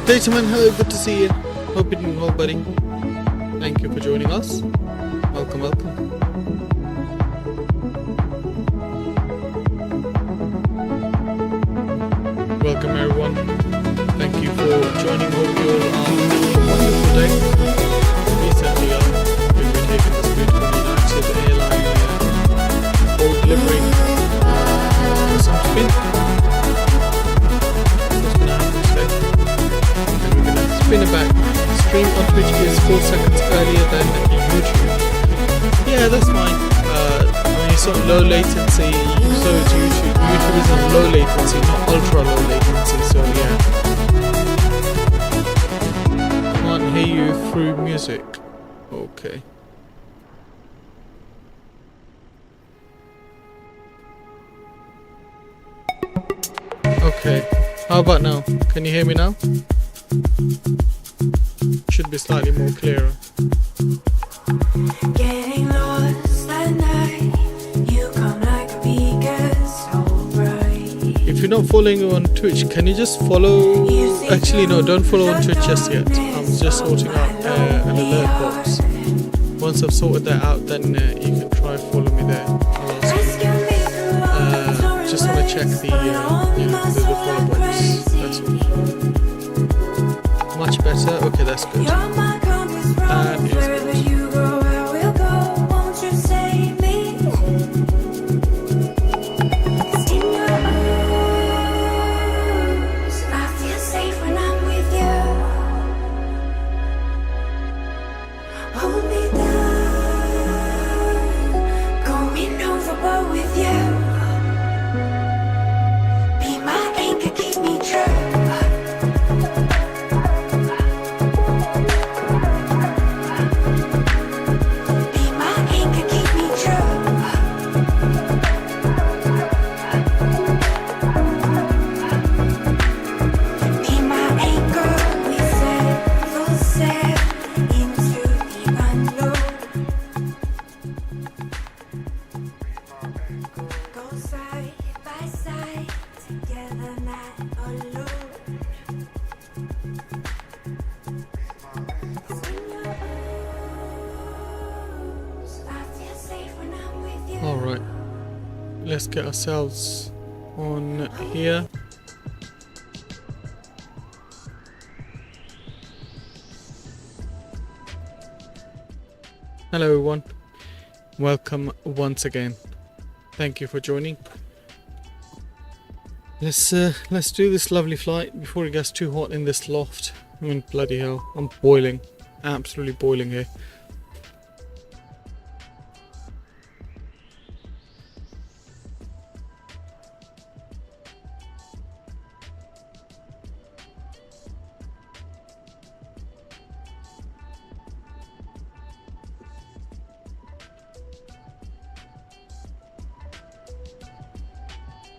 Gentlemen, hello, good to see you. Hope you're doing well, buddy. Thank you for joining us. Welcome, welcome. Welcome, everyone. Thank you for joining. Hope you all are having a wonderful day. We certainly are. We'll be taking this beautiful United Airlines old livery for some spin. What's going to happen today? And we're going to spin it back. Stream on Twitch is 4 seconds earlier than YouTube. Yeah, that's fine. I mean, it's on low latency, so is YouTube. YouTube is on low latency, not ultra low latency, so yeah. Can't hear you through music. Okay. Okay. How about now? Can you hear me now? Should be slightly more clearer. Getting lost at night, you come like a beacon so bright. If you're not following on Twitch, can you just follow? Actually, no, don't follow on Twitch just yet. I'm just sorting out an alert box. Once I've sorted that out, then you can try follow me there. I'll ask you. Just want to check the follow box. That's all. Much better. Okay, that's good. And wherever you go, I will go. Won't you save me? It's in your arms. I feel safe when I'm with you. Hold me down, going overboard with you. Be my anchor, keep me true. alright. Let's get ourselves on here. Hello everyone. Welcome once again. Thank you for joining. Let's do this lovely flight before it gets too hot in this loft. I mean, bloody hell, I'm boiling, absolutely boiling here.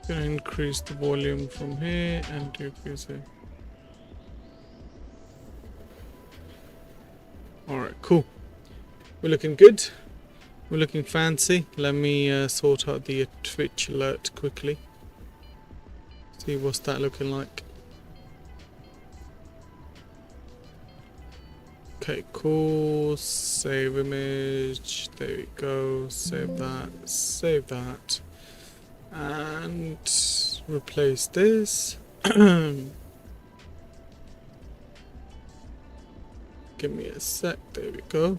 Gonna increase the volume from here and decrease it. Alright, cool. We're looking good. We're looking fancy. Let me sort out the Twitch alert quickly. See what's that looking like. Okay, cool. Save image. There we go. Save that. Save that. And replace this. Give me a sec. There we go.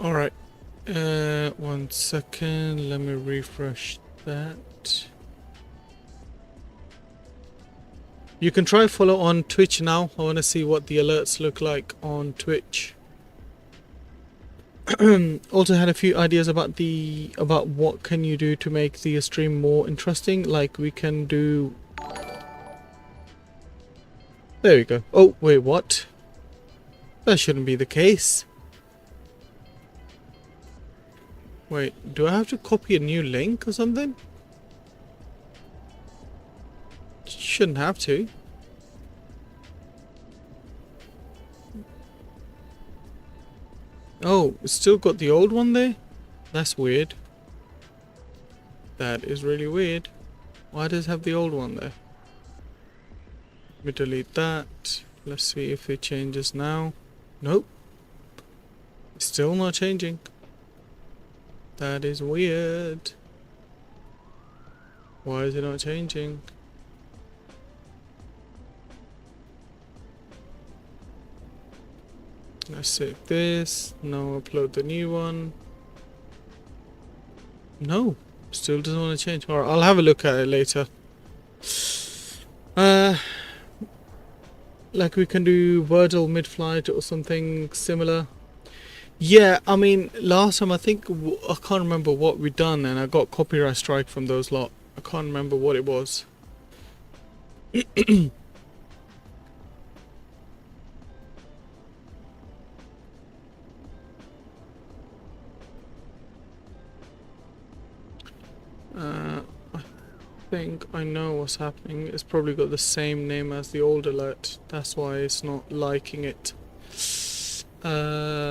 All right. 1 second. Let me refresh that. You can try follow on Twitch now. I want to see what the alerts look like on Twitch. Also had a few ideas about what can you do to make the stream more interesting. Like we can do. There we go. Oh wait, what? That shouldn't be the case. Wait, do I have to copy a new link or something? shouldn't have to. Oh, it's still got the old one there? That's weird. That is really weird. Why does it have the old one there? Let me delete that. Let's see if it changes now. Nope. It's still not changing. That is weird. Why is it not changing? Let's save this. Now upload the new one. No, still doesn't want to change. Alright, I'll have a look at it later. Like we can do Wordle mid-flight or something similar. Yeah, I mean, last time I think, I can't remember what we done and I got copyright strike from those lot. I can't remember what it was. I think I know what's happening. It's probably got the same name as the old alert. That's why it's not liking it. Let's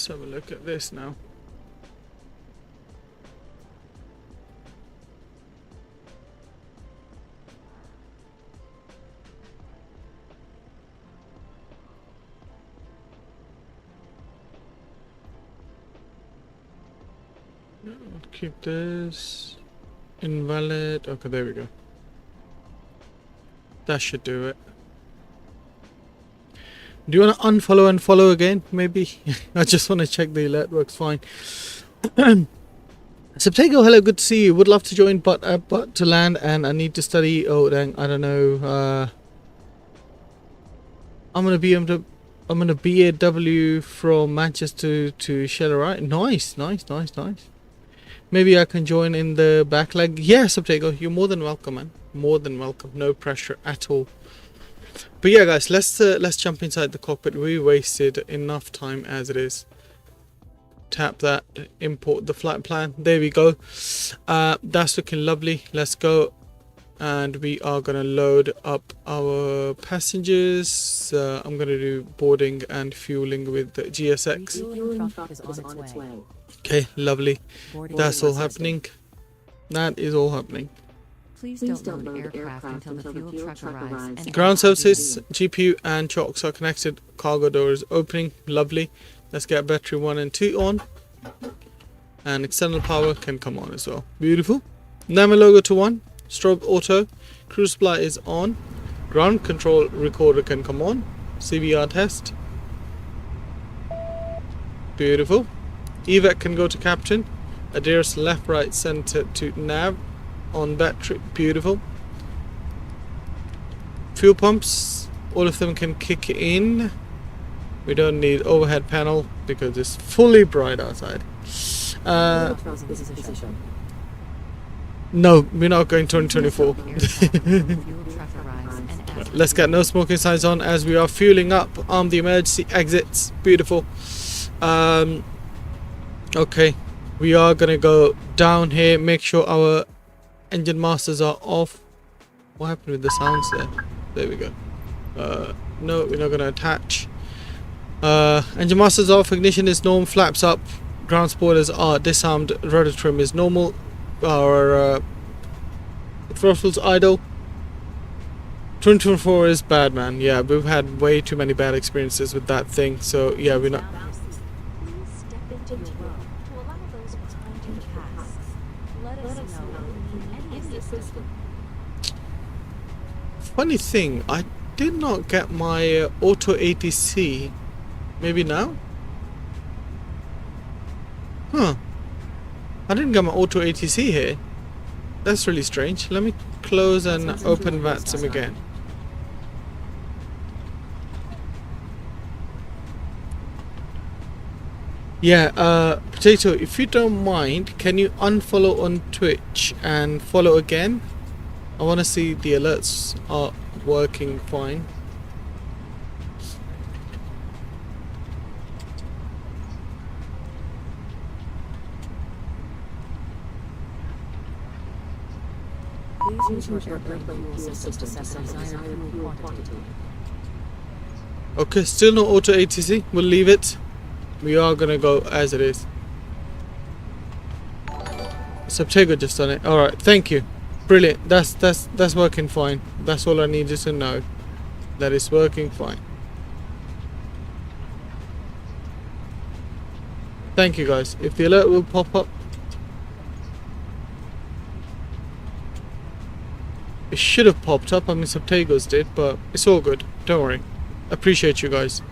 have a look at this now. I'll keep this invalid. Okay, there we go. That should do it. Do you want to unfollow and follow again? Maybe. I just want to check the alert works fine. Septego, hello, good to see you. Would love to join, but to land and I need to study. Oh, dang, I don't know. I'm gonna BAW from Manchester to Sheller, right? Nice. Maybe I can join in the back leg. Yeah, Septego, you're more than welcome, man. More than welcome. No pressure at all. But yeah, guys, let's jump inside the cockpit. We wasted enough time as it is. Tap that, import the flight plan. There we go. That's looking lovely. Let's go, and we are gonna load up our passengers. I'm gonna do boarding and fueling with the GSX. Okay, lovely. That's all happening. That is all happening. Please don't load aircraft until the fuel truck arrives. And Ground services, GPU and chocks are connected. Cargo door is opening. Lovely. Let's get battery 1 and 2 on. And external power can come on as well. Beautiful. NAMA logo to 1. Strobe auto. Cruise supply is on. Ground control recorder can come on. CVR test. Beautiful. EVAC can go to captain. Adheres left, right, center to nav. On battery. Beautiful. Fuel pumps, all of them can kick in. We don't need overhead panel because it's fully bright outside. No, we're not going 2024. Let's get no smoking signs on as we are fueling up on the emergency exits. Beautiful. Okay, we are gonna go down here, make sure our engine masters are off. What happened with the sounds there? There we go. No, we're not going to attach. Engine masters off, ignition is normal, flaps up, ground spoilers are disarmed, rudder trim is normal, our throttles idle. 2024 is bad, man. Yeah, we've had way too many bad experiences with that thing, so yeah, we're not. Funny thing, I did not get my auto ATC. Maybe now? Huh. I didn't get my auto ATC here. That's really strange. Let me close and open VATSIM again. Yeah, Potato, if you don't mind, can you unfollow on Twitch and follow again? I want to see the alerts are working fine. Please use your airplane fuel system to set desired fuel quantity. Okay, still no auto ATC. We'll leave it. We are gonna go as it is. Subtego just done it. All right, thank you. Brilliant. That's working fine. That's all I needed to know. That is working fine. Thank you guys. If the alert will pop up, it should have popped up. I mean, Subtegos did, but it's all good. Don't worry. Appreciate you guys.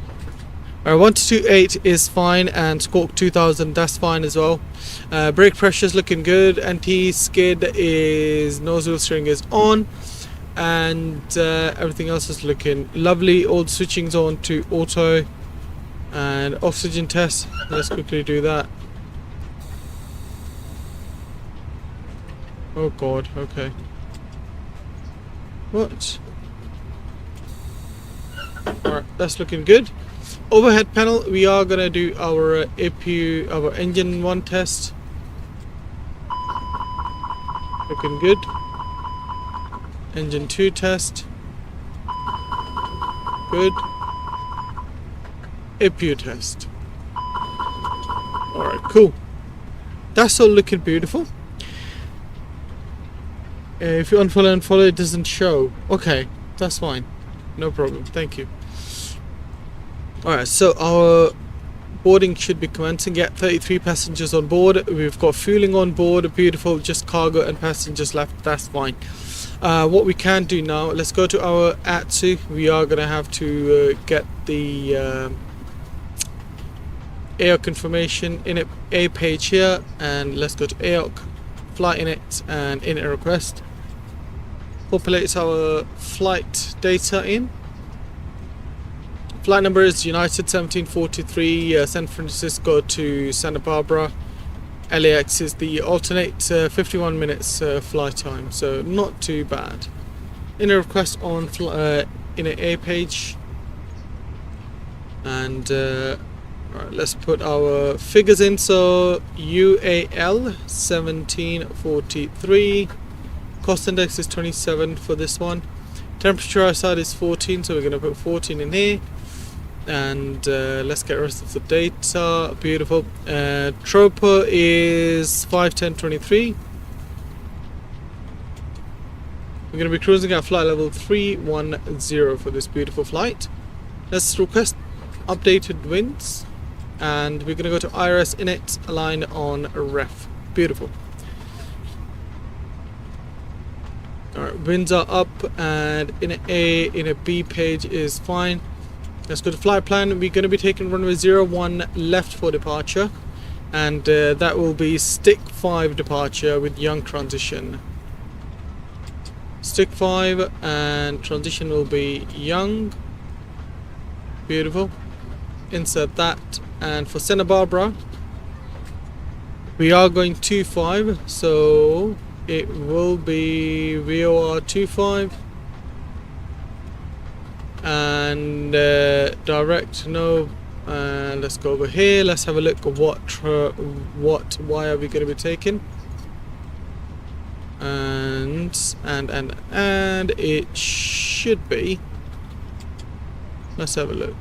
Alright, 1228 is fine, and Squawk 2000, that's fine as well. Brake pressure's looking good. Anti-skid is, nose wheel steering is on, and everything else is looking lovely. All the switching's on to auto, and oxygen test. Let's quickly do that. Oh god, okay. What? Alright, that's looking good. Overhead panel, we are gonna do our APU, our engine 1 test. Looking good. Engine 2 test. Good. APU test. Alright, cool. That's all looking beautiful. If you unfollow and follow, it doesn't show. Okay, that's fine. No problem. Thank you. Alright, so our boarding should be commencing. Yeah, 33 passengers on board. We've got fueling on board. Beautiful. Just cargo and passengers left. That's fine. What we can do now, let's go to our ATSU. We are going to have to get the AOC information in a page here. And let's go to AOC, flight init, and init request. Populates our flight data in. Flight number is United 1743, San Francisco to Santa Barbara. LAX is the alternate 51 minutes flight time, so not too bad. In a request on in an A page, and right, let's put our figures in. So UAL 1743, cost index is 27 for this one. Temperature outside is 14, so we're going to put 14 in here. And let's get the rest of the data. Beautiful. Tropo is 51023. We're going to be cruising at flight level 310 for this beautiful flight. Let's request updated winds, and we're going to go to IRS init, align on ref. Beautiful. Alright, winds are up, and in a B page is fine. Let's go to flight plan. We're going to be taking runway 01 left for departure, and that will be stick 5 departure with young transition. Stick 5 and transition will be young. Beautiful. Insert that. And for Santa Barbara, we are going 25, so it will be VOR 25. And direct no. Let's go over here. Let's have a look at why are we going to be taking. And it should be. Let's have a look.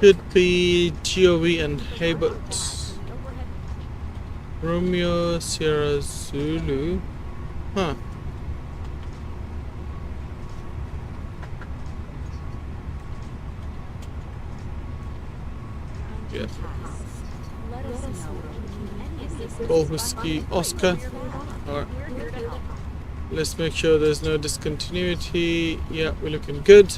Should be GOV and Haybert. Romeo Sierra Zulu. Huh. Yeah. Golf Whiskey Oscar. Alright. Let's make sure there's no discontinuity. Yeah, we're looking good.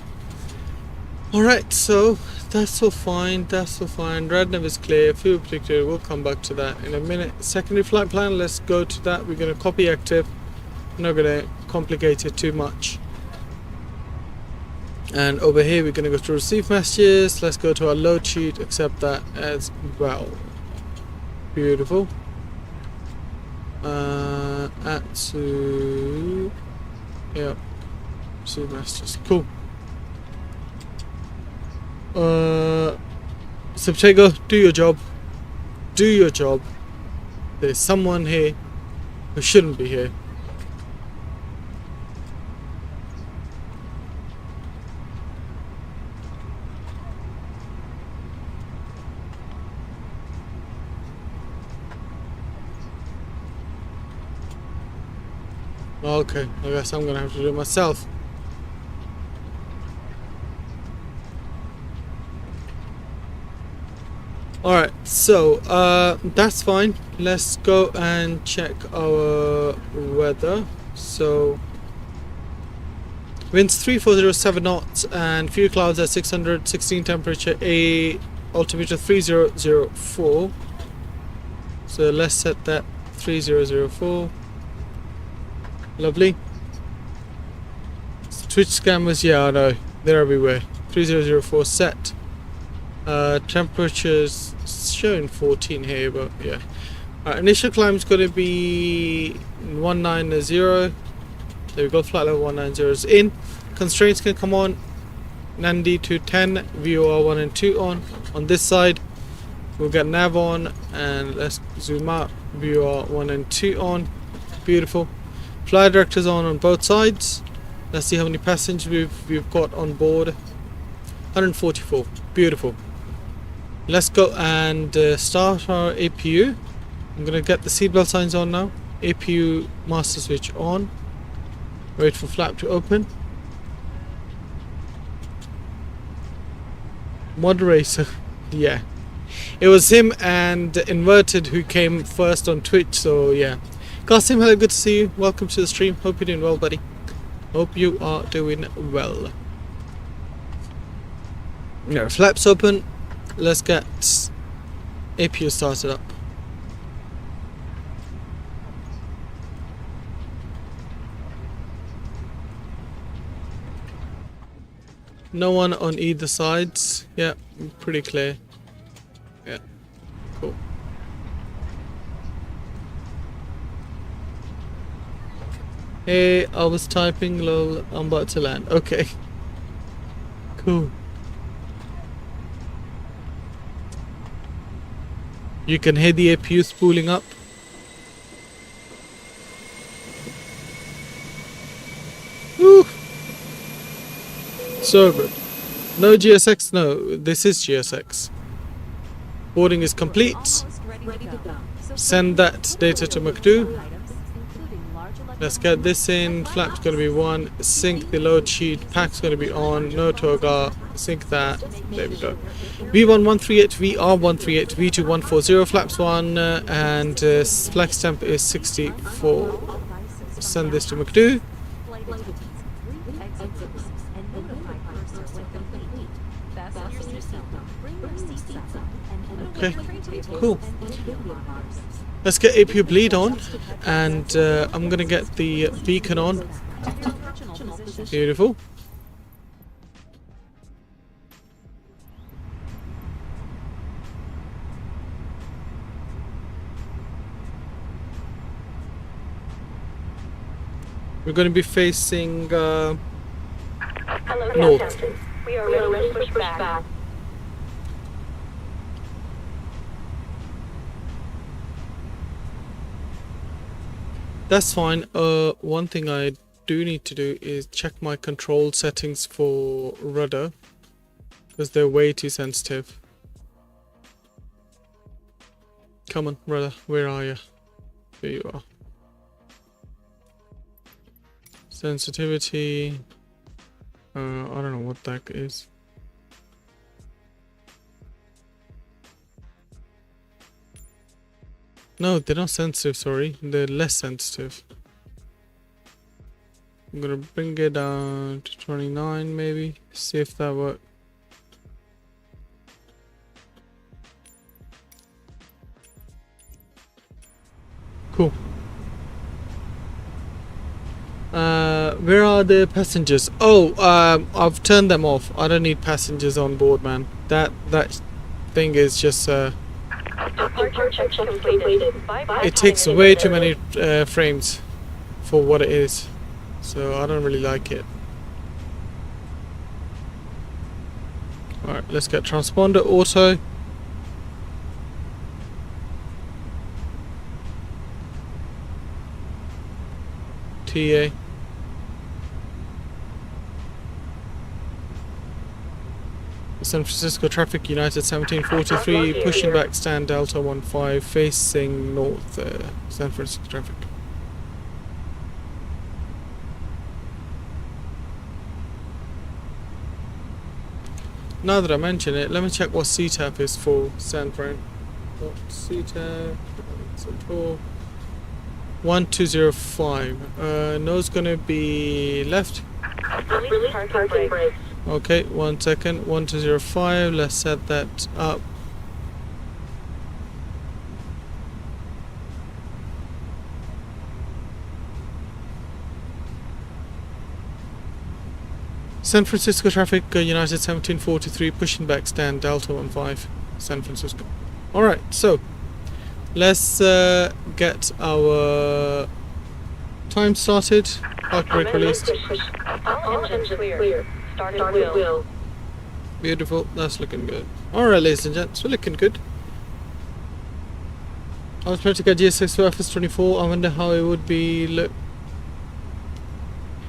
Alright, so that's all fine. That's all fine. Radnav is clear. Fuel predictor. We'll come back to that in a minute. Secondary flight plan. Let's go to that. We're going to copy active. I'm not going to complicate it too much. And over here we're going to go to receive messages. Let's go to our load sheet. Accept that as well. Beautiful. ATSU. Yeah. Receive messages. Cool. Subtego, do your job. Do your job. There's someone here who shouldn't be here. Okay, I guess I'm gonna have to do it myself. Alright, so that's fine. Let's go and check our weather. So winds 3407 knots and few clouds at 616, temperature altimeter 3004. So let's set that 3004. Lovely. Twitch scammers, yeah, I know, they're everywhere. 3004 set. Temperatures showing 14 here, but yeah. Initial climb is going to be 190. There we go, flight level 190 is in. Constraints can come on. Nandi to 10, VOR 1 and 2 on this side. We'll get nav on, and let's zoom out. VOR 1 and 2 on. Beautiful. Flight directors on both sides. Let's see how many passengers we've got on board. 144. Beautiful. Let's go and start our APU. I'm gonna get the seatbelt signs on now. APU master switch on. Wait for flap to open. Moderator, yeah. It was him and Inverted who came first on Twitch, so yeah. Qasim, hello, good to see you. Welcome to the stream. Hope you're doing well, buddy. Hope you are doing well. Yeah, flaps open. Let's get APU started up. No one on either sides. Yeah, pretty clear. Yeah, cool. Hey, I was typing, lol, I'm about to land. Okay. Cool. You can hear the APU spooling up. Woo! So good. No GSX? No, this is GSX. Boarding is complete. Send that data to McDo. Let's get this in. Flap's going to be 1. Sync the load sheet. Pack's going to be on. No toga. Sync that. There we go. V1 138, VR 138, V2 140. Flaps 1 and flex temp is 64. Send this to McDo. Okay, cool. Let's get APU bleed on, and I'm gonna get the beacon on. Beautiful. We're gonna be facing Hello, north. Captain. We are ready to push back. That's fine. One thing I do need to do is check my control settings for rudder, because they're way too sensitive. Come on, rudder, where are you? There you are. Sensitivity. I don't know what that is. No, they're not sensitive, sorry. They're less sensitive. I'm gonna bring it down to 29 maybe. See if that works. Cool. Where are the passengers? Oh, I've turned them off. I don't need passengers on board, man. That thing is just Departure check completed. it takes way too many frames for what it is, so I don't really like it. Alright, let's get transponder auto. PA. San Francisco traffic, United 1743, pushing back stand Delta 15, facing north, San Francisco traffic. Now that I mention it, let me check what CTAP is for San Fran. CTAP, 1205. No, it's gonna be left. Release parking brakes. Okay, 1 second. 1205. Let's set that up. San Francisco traffic, United 1743, pushing back stand Delta 15, San Francisco. Alright, so let's get our time started. Park brake released. All engines clear. Started wheel. Beautiful, that's looking good. Alright, ladies and gents, we're looking good. I was planning to get GSX FS24. I wonder how it would be look.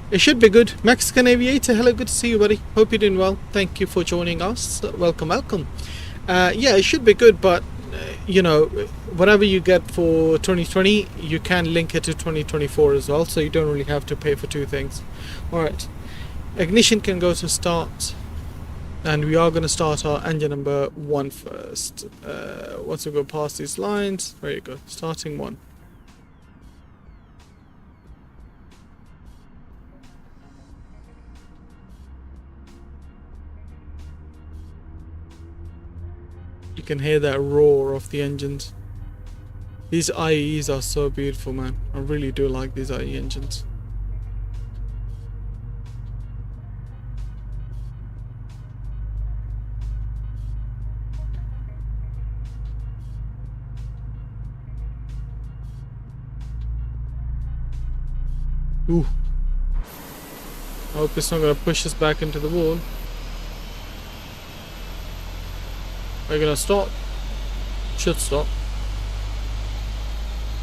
It should be good. Mexican Aviator, hello, good to see you, buddy. Hope you're doing well. Thank you for joining us. Welcome, welcome. Yeah, it should be good, but you know, whatever you get for 2020, you can link it to 2024 as well, so you don't really have to pay for two things. Alright, ignition can go to start, and we are going to start our engine number 1 first. Once we go past these lines, there you go, starting 1. You can hear that roar of the engines. These IEs are so beautiful, man. I really do like these IE engines. Ooh. I hope it's not going to push us back into the wall. Are you gonna stop? Should stop.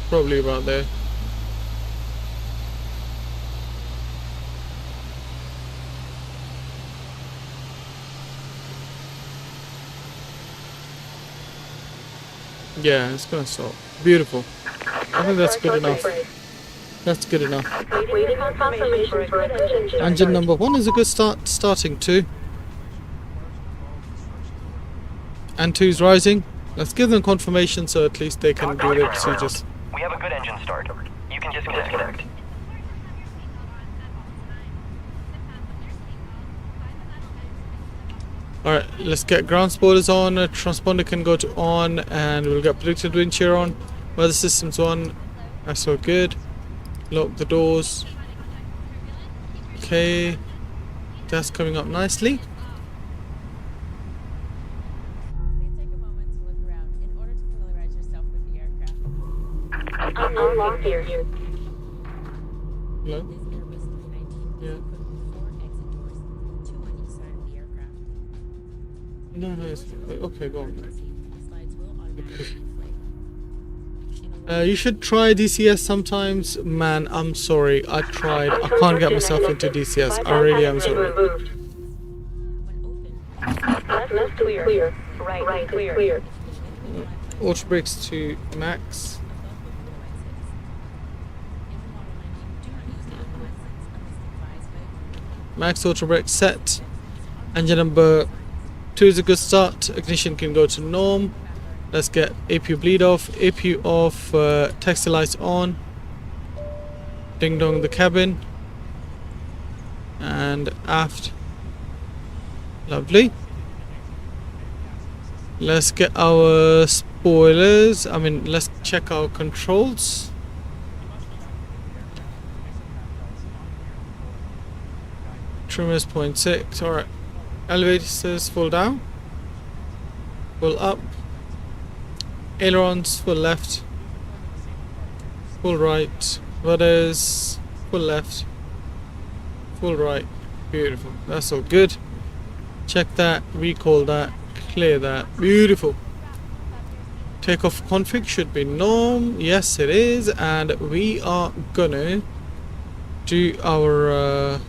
Probably about there. Yeah, it's gonna stop. Beautiful. I think that's good enough. That's good enough. Waiting on confirmation for engine. Engine number 1 is a good start. Starting 2. And 2 is rising. Let's give them confirmation so at least they can do their procedures. We have a good engine start. You can disconnect. Alright, let's get ground spoilers on. Transponder can go to on, and we'll get predicted wind shear on. Weather system's on. That's all good. Lock the doors. Okay. That's coming up nicely. Unlock here. Hello? Yeah. No, it's okay, go on. You should try DCS sometimes. Man, I'm sorry. I tried. I can't get myself into DCS. I really am sorry. Left clear. Right clear. Auto brakes to max. Max auto brake set. Engine number 2 is a good start. Ignition can go to norm. Let's get APU bleed off. APU off. Taxi lights on. Ding dong the cabin. And aft. Lovely. Let's get our spoilers. Let's check our controls. Trim is 0.6. Alright. Elevators full down. Full up. Ailerons full left. Full right. Rudders full left. Full right. Beautiful. That's all good. Check that. Recall that. Clear that. Beautiful. Takeoff config should be norm. Yes, it is. And we are gonna do our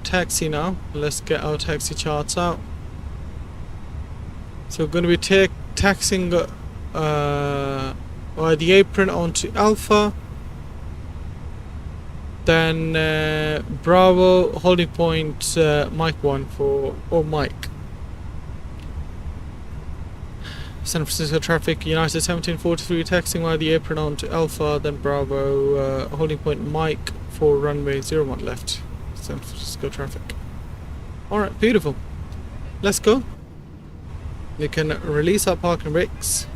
taxi now. Let's get our taxi charts out. So we're going to be taxiing by the apron onto Alpha, then Bravo, holding point Mike 1 for, or Mike. San Francisco traffic, United 1743 taxiing via the apron onto Alpha, then Bravo, holding point Mike for runway 01 left. San Francisco traffic. Alright, beautiful. Let's go. We can release our parking brakes.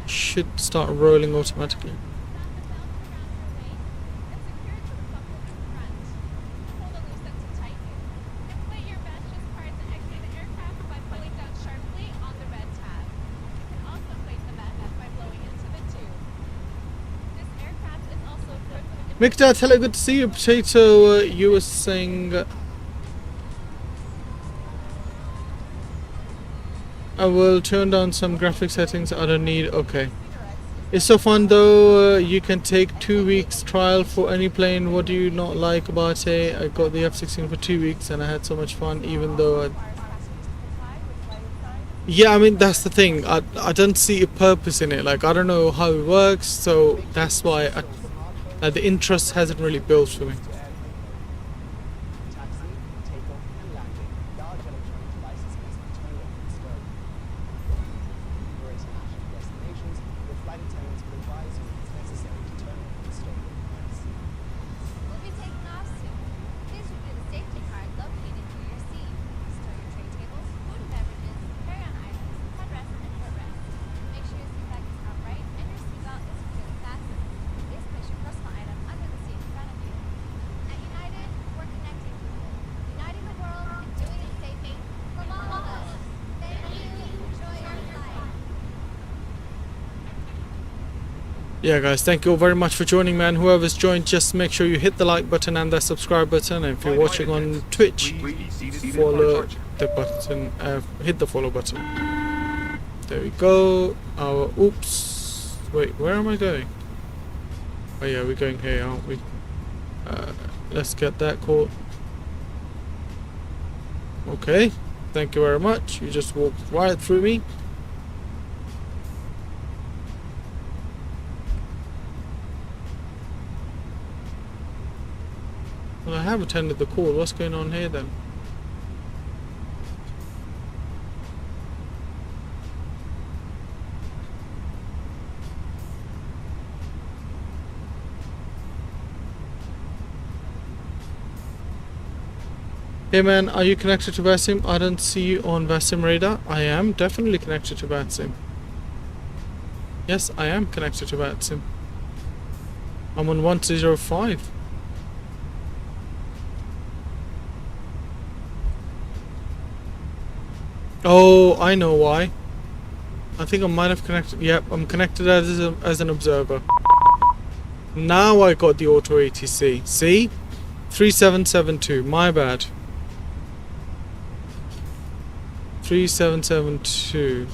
Should start rolling automatically. Mikdad, hello, good to see you. Potato, you were saying I will turn down some graphic settings I don't need. Okay. It's so fun though. You can take 2 weeks trial for any plane. What do you not like about it? I got the F-16 for 2 weeks and I had so much fun, even though yeah, I mean, that's the thing. I don't see a purpose in it. Like, I don't know how it works, so that's why the interest hasn't really built for me. Yeah guys, thank you all very much for joining, man. Whoever's joined, just make sure you hit the like button and the subscribe button, and if you're watching on Twitch, follow the button, hit the follow button. There we go. Our oops, wait, where am I going? Oh yeah, we're going here, aren't we? Let's get that call. Okay, thank you very much. You just walked right through me. Well, I have attended the call. What's going on here then? Hey man, are you connected to VATSIM? I don't see you on VATSIM radar. I am definitely connected to VATSIM. Yes, I am connected to VATSIM. I'm on 105. Oh, I know why. I think I might have connected. Yep, I'm connected as an observer. Now I got the auto ATC. See? 3772. My bad. 3772.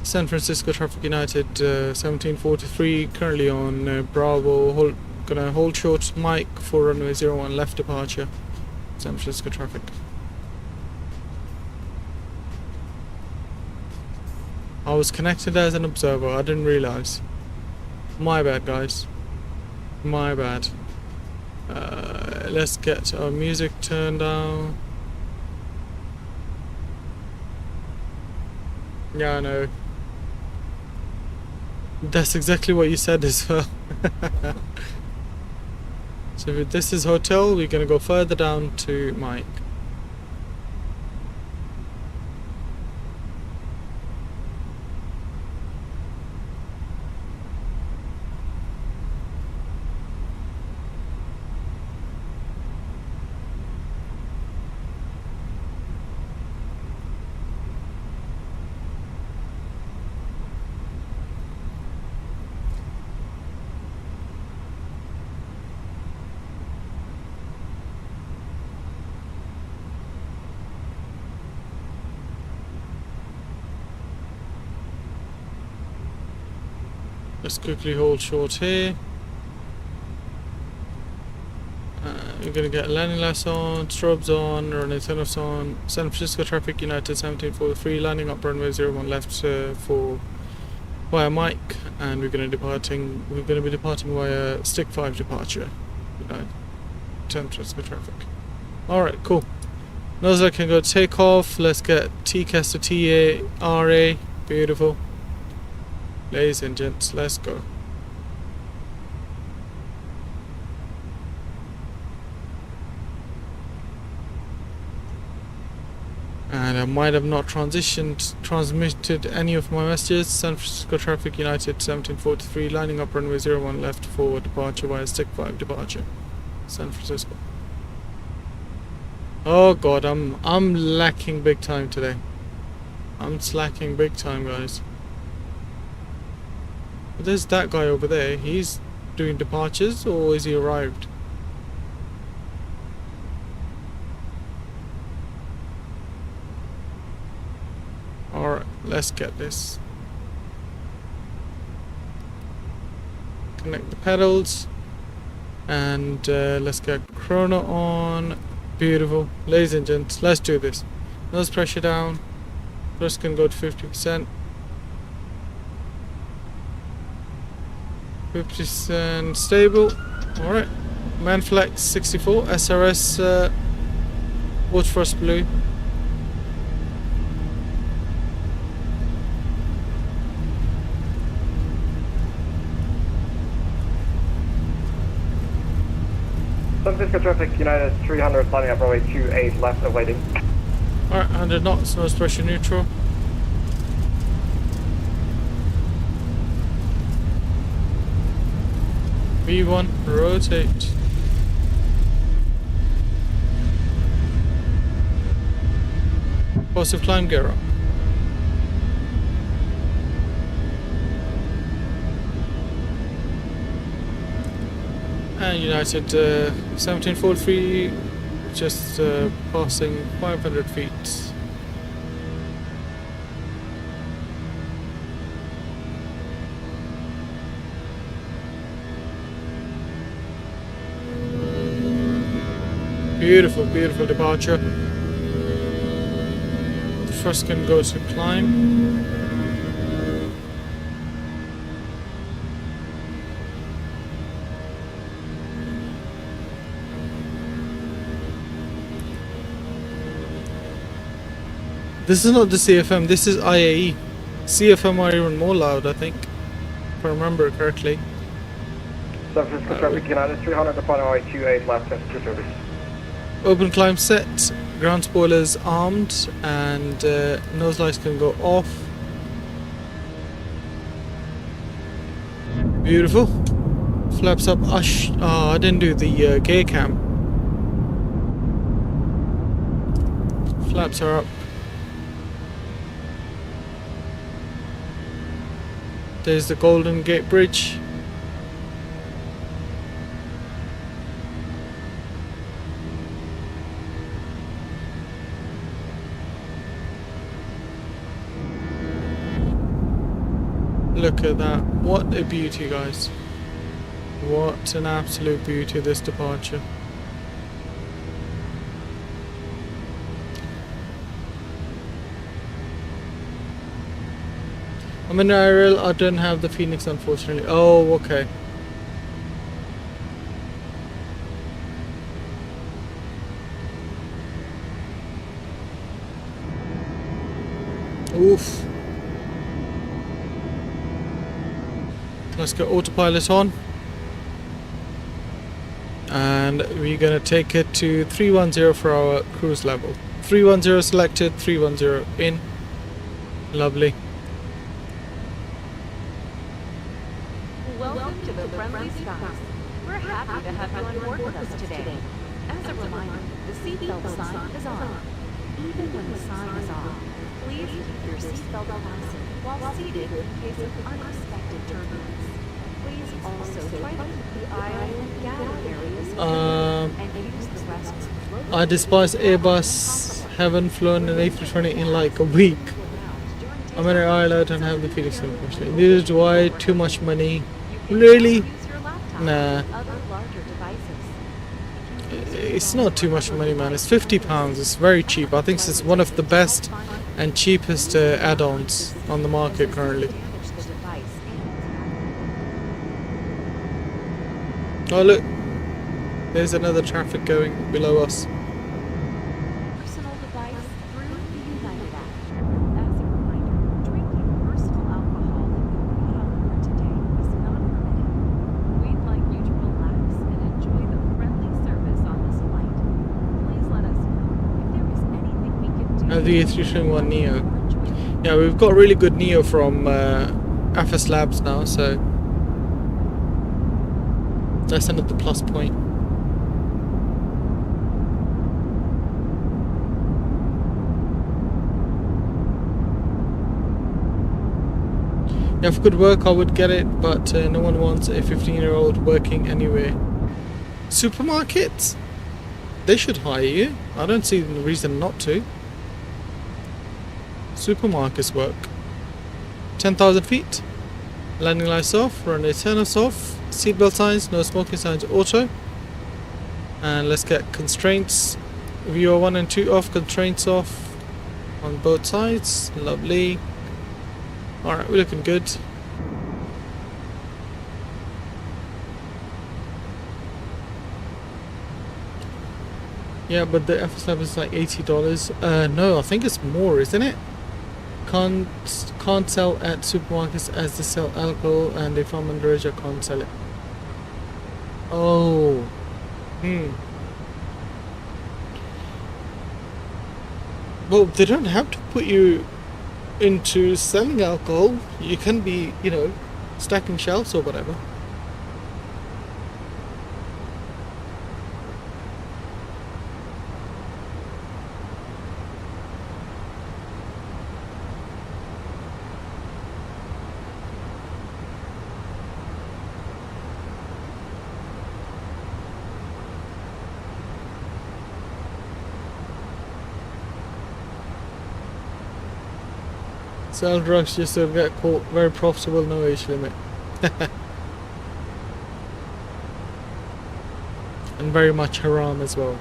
San Francisco Traffic United 1743. Currently on Bravo. Gonna hold short Mike for runway 01 left departure. San Francisco traffic. I was connected as an observer. I didn't realize. My bad, guys. My bad. Let's get our music turned down. Yeah, I know. That's exactly what you said as well. So if this is hotel, we're gonna go further down to Mike. Let's quickly hold short here. You're gonna get landing lights on, strobes on, runway turn-offs on. San Francisco traffic, United 1743, landing up runway 01 left for via Mike, and we're gonna be departing via stick 5 departure. United San Francisco traffic. Alright, cool. Nozzle can go take off. Let's get TCAS to TA RA. Beautiful. Ladies and gents, let's go. And I might have not transmitted any of my messages. San Francisco traffic, United 1743, lining up runway 01 left for departure via stick 5 departure. San Francisco. Oh god, I'm lacking big time today. I'm slacking big time, guys. But there's that guy over there. He's doing departures, or is he arrived? Alright, let's get this. Connect the pedals. And let's get chrono on. Beautiful. Ladies and gents, let's do this. Nose pressure down. Thrust can go to 50%. 50% stable. Alright. Manflex 64. SRS watch thrust blue. San Francisco traffic, United 300, landing up runway 28 left, awaiting. Alright, 100 knots, nose pressure neutral. V1, rotate. Positive climb gear up. And United 1743, just passing 500 feet. Beautiful, beautiful departure. The thrust can go to climb. This is not the CFM, this is IAE. CFM are even more loud, I think, if I remember correctly. San Francisco traffic, United 300, departing runway 28 left, passenger service. Open climb set, ground spoilers armed, and nose lights can go off. Beautiful. Flaps up. I didn't do the gear cam. Flaps are up. There's the Golden Gate Bridge. Look at that. What a beauty, guys. What an absolute beauty, this departure. I'm in IRL, I don't have the Fenix, unfortunately. Oh, okay. Oof. Let's get autopilot on. And we're gonna take it to 310 for our cruise level. 310 selected, 310 in. Lovely. Welcome to the Friendly Skies. We're happy to have you on board with us today. As a reminder, the seatbelt sign is on. Even when the sign is off, please keep your seatbelt fastened while seated in case of unexpected turbulence. Please also try to keep the aisle and galley areas and use the restrooms. I despise Airbus. Haven't flown an A320 in like a week. I'm in an island, I don't have the Phoenix unfortunately. This is why too much money. Really? Use your laptop Nah. and other larger devices. It's not too much money, man. It's £50. It's very cheap. I think it's one of the best and cheapest add-ons on the market currently. Damage the device and Oh look, there's another traffic going below us. personal device through the United app. As a reminder, drinking personal alcohol that you brought on board today is not permitted. We'd like you to relax and enjoy the friendly service on this flight. Please let us know if there is anything we can do. The A321 Neo. or enjoy the Yeah, we've got really good Neo from FS Labs now, so that's another plus point. Yeah, if it could work, I would get it, but no one wants a 15-year-old working anywhere. Supermarkets? They should hire you. I don't see the reason not to. Supermarkets work. 10,000 feet. Landing lights off, runway turn-offs off, seatbelt signs, no smoking signs auto. And let's get constraints. Viewer 1 and 2 off, constraints off on both sides. Lovely. Alright, we're looking good. Yeah, but the FS is like $80. No, I think it's more, isn't it? Can't sell at supermarkets as they sell alcohol, and if I'm underage, I can't sell it. Oh. Well, they don't have to put you into selling alcohol. You can be, stacking shelves or whatever. Sell drugs just to get caught. Very profitable, no age limit. And very much haram as well.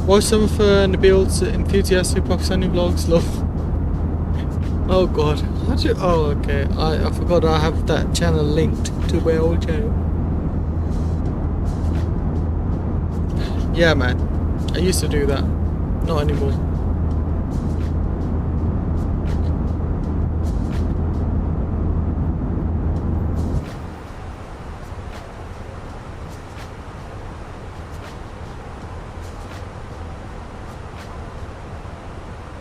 Watch some of Nabil's enthusiastic Pakistani vlogs, love. Oh god. How do you, oh okay. I forgot I have that channel linked to my old channel. Yeah man. I used to do that. Not anymore.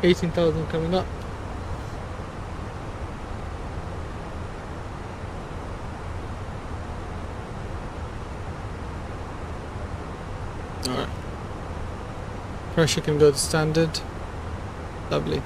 18,000 coming up. Alright. Pressure can go to standard. Lovely.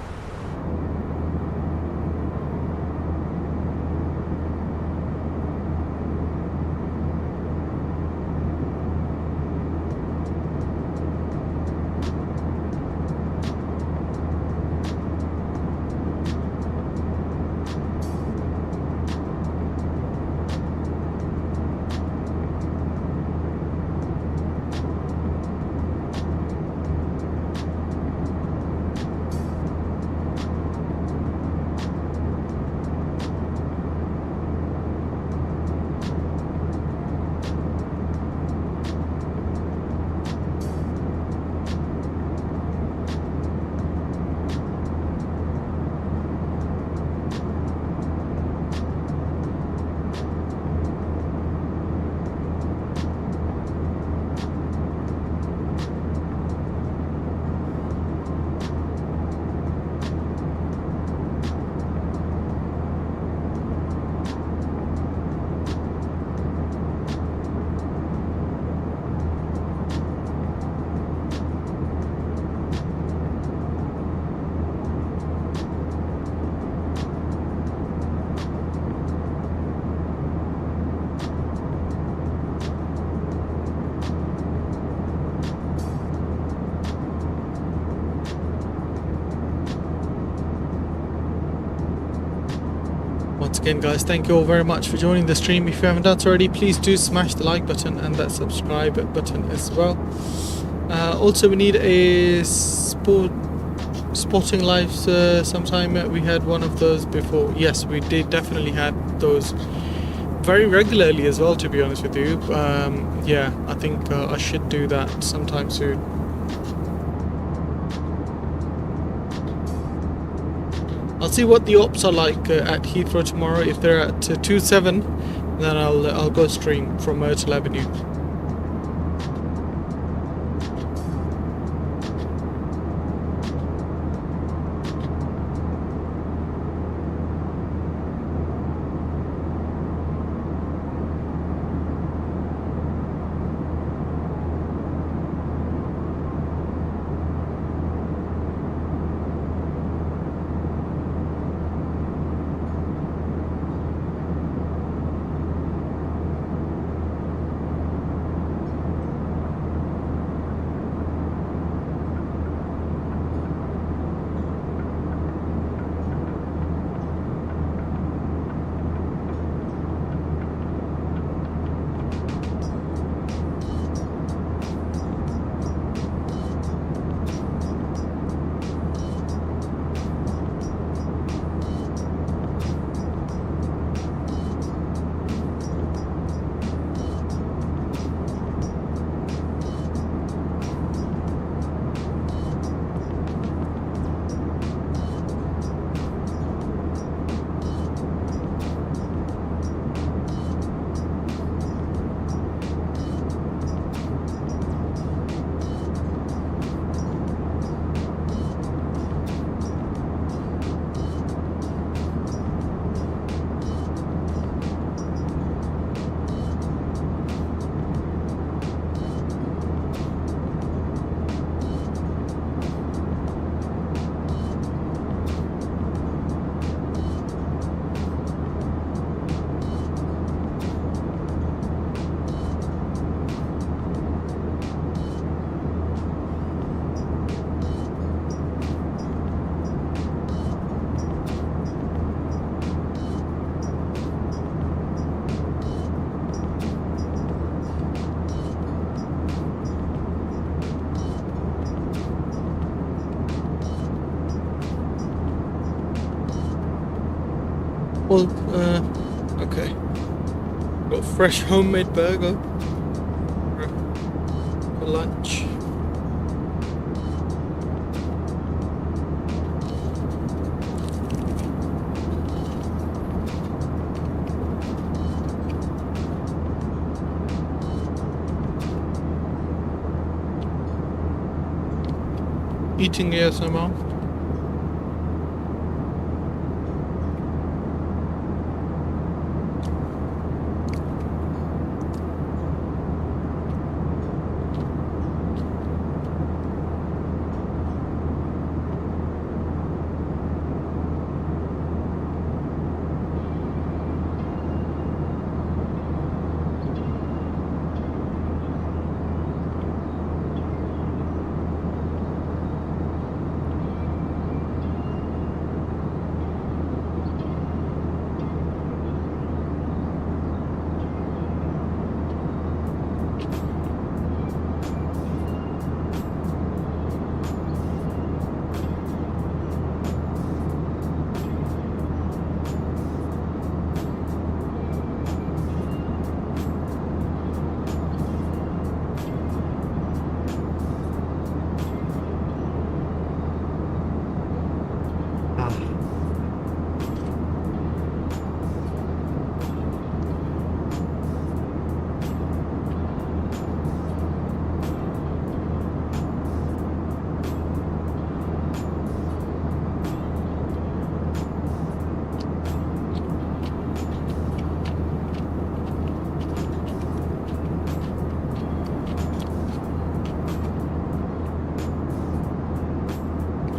Once again, guys, thank you all very much for joining the stream. If you haven't done so already, please do smash the like button and that subscribe button as well. Also, we need a spotting lives sometime. We had one of those before. Yes, we did definitely had those very regularly as well, to be honest with you. Yeah, I think I should do that sometime soon. I'll see what the ops are like at Heathrow tomorrow. If they're at 2-7, then I'll go stream from Myrtle Avenue. Well, okay. Got fresh homemade burger for lunch. Eating ASMR.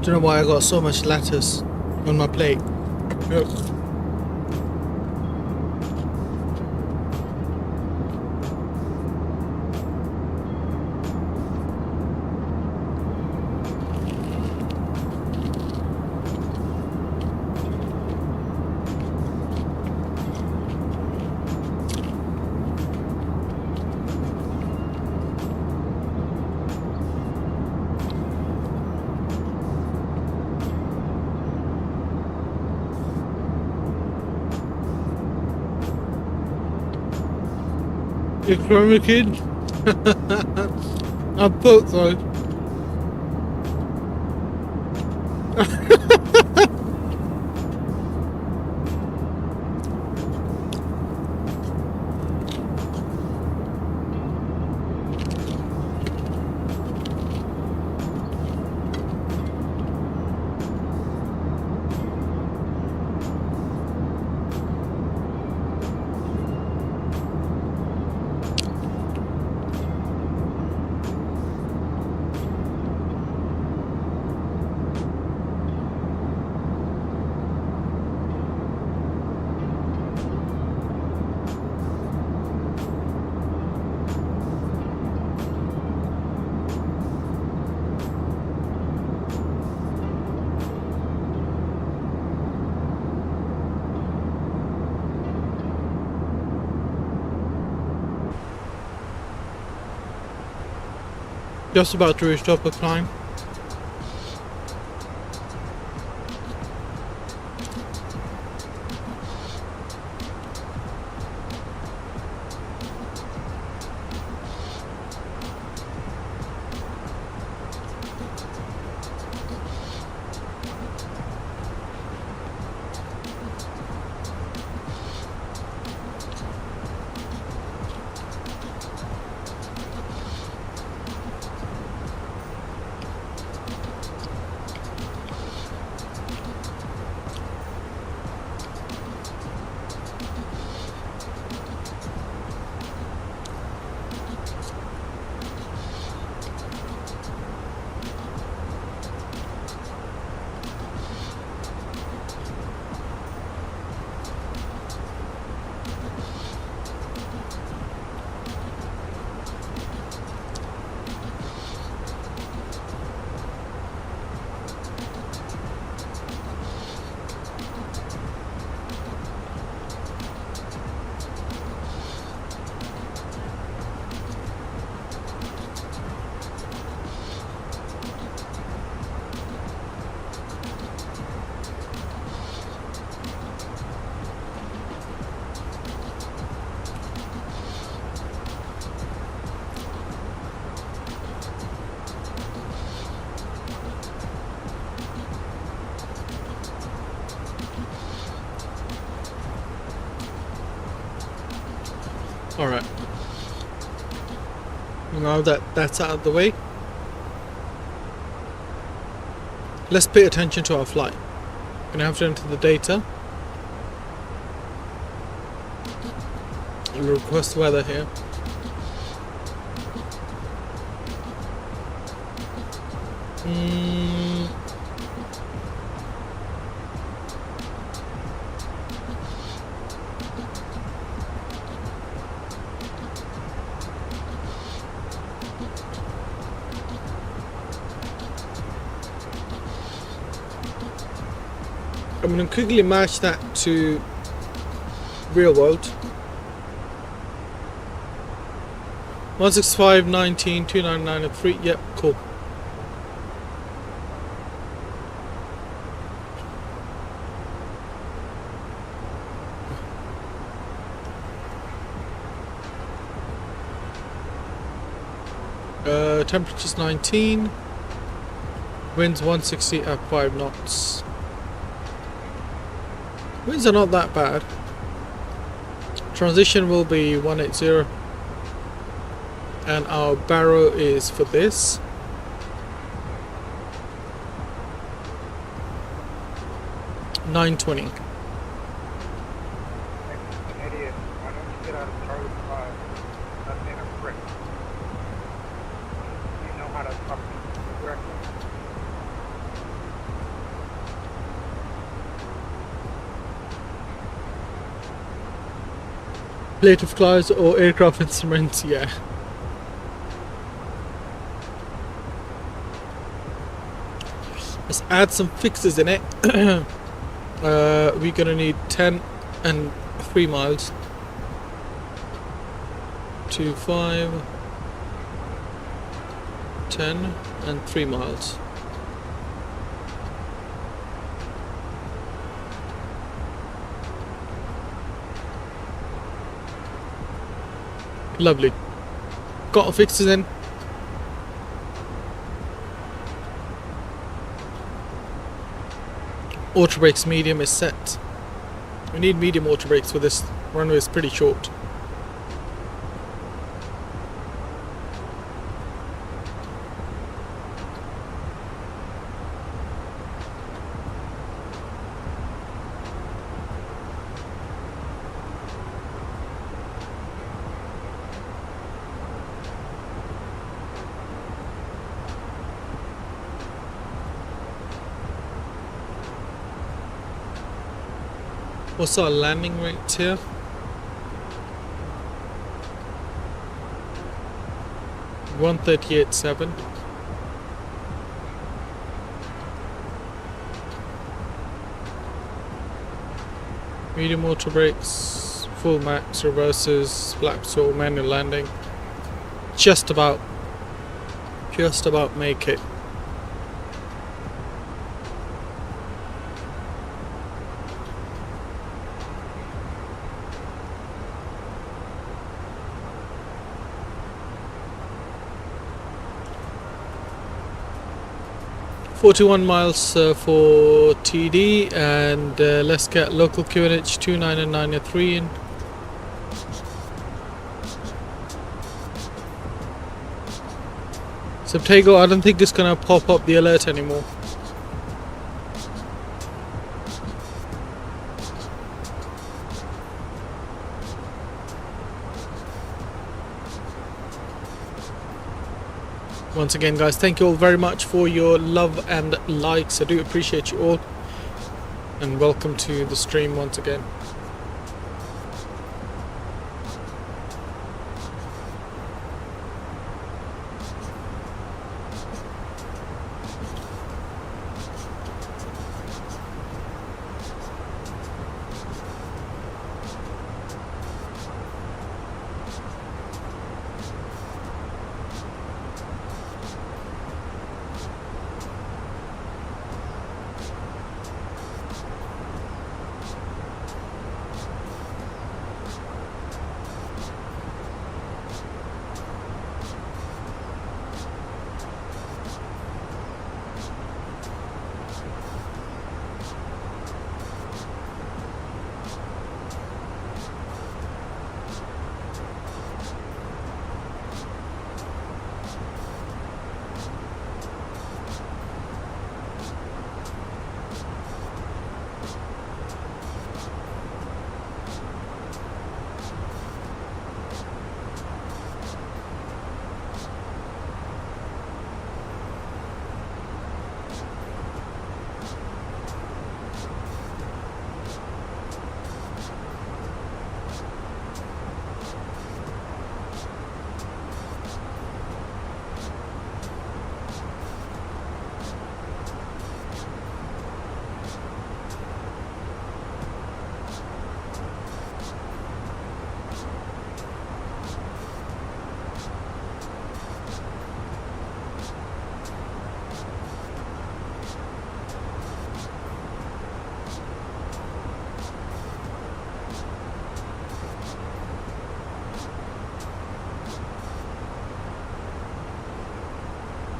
Don't know why I got so much lettuce on my plate. Yep. You from a kid? I thought so. Just about to reach up a climb. Alright. Now that that's out of the way, let's pay attention to our flight. Gonna have to enter the data. I'll request weather here. I'm going to quickly match that to real world. 165.19.299.3. Yep, cool. Temperature's 19. Winds 160 at 5 knots. Winds are not that bad. Transition will be 180. And our barrow is for this. $9.20. Idiot. Why don't you get out of Charlie 5? That's in a brick. You know how to fucking correctly. Plate of clouds or aircraft instruments, yeah. Let's add some fixes in it. We're gonna need 10 and 3 miles. 2, 5, 10 and 3 miles. Lovely. Got our fixes in. Auto brakes medium is set. We need medium auto brakes for this. Runway is pretty short. What's our landing rate here? $138.7. Medium auto brakes, full max, reverses, flaps or manual landing. Just about make it. $41 miles for TD, and let's get local QNH 29 and 93 in. Subtago, I don't think it's gonna pop up the alert anymore. Once again, guys, thank you all very much for your love and likes. I do appreciate you all, and welcome to the stream once again.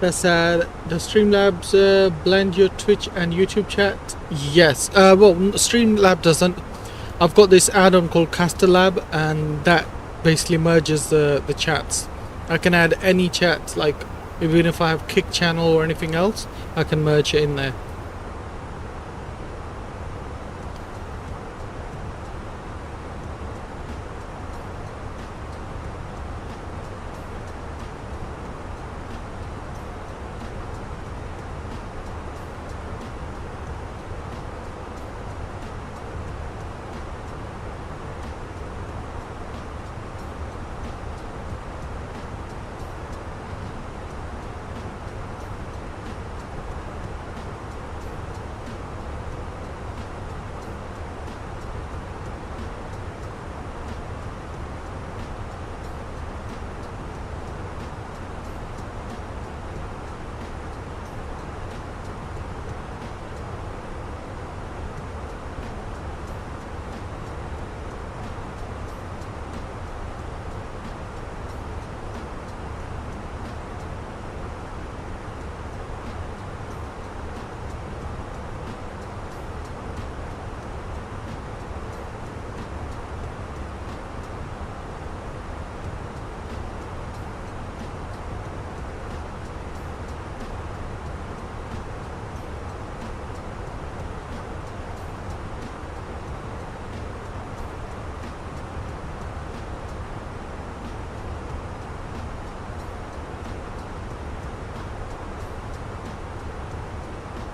Does the Streamlabs blend your Twitch and YouTube chat? Yes. Well, Streamlab doesn't. I've got this add-on called CasterLab, and that basically merges the chats. I can add any chat, like even if I have Kick channel or anything else, I can merge it in there.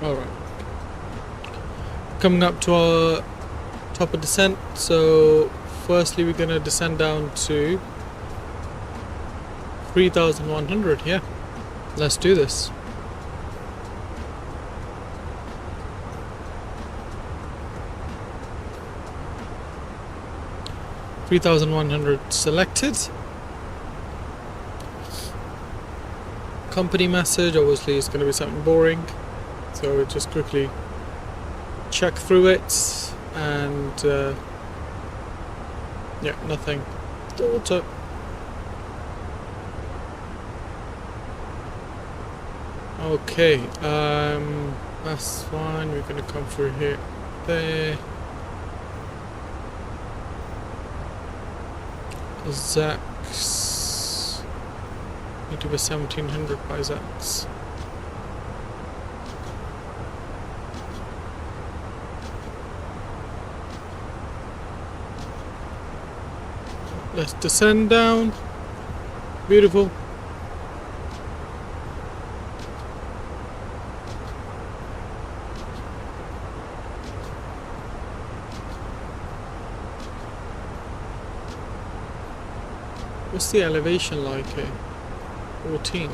Alright. Coming up to our top of descent. So firstly we're gonna descend down to 3,100. Yeah. Let's do this. $3,100 selected. Company message, obviously it's going to be something boring, so we'll just quickly check through it, and yeah, nothing. Auto. Okay, that's fine. We're going to come through here, there. Zax. Need to be 1700 by Zax. Let's descend down. Beautiful. What's the elevation like here? 14.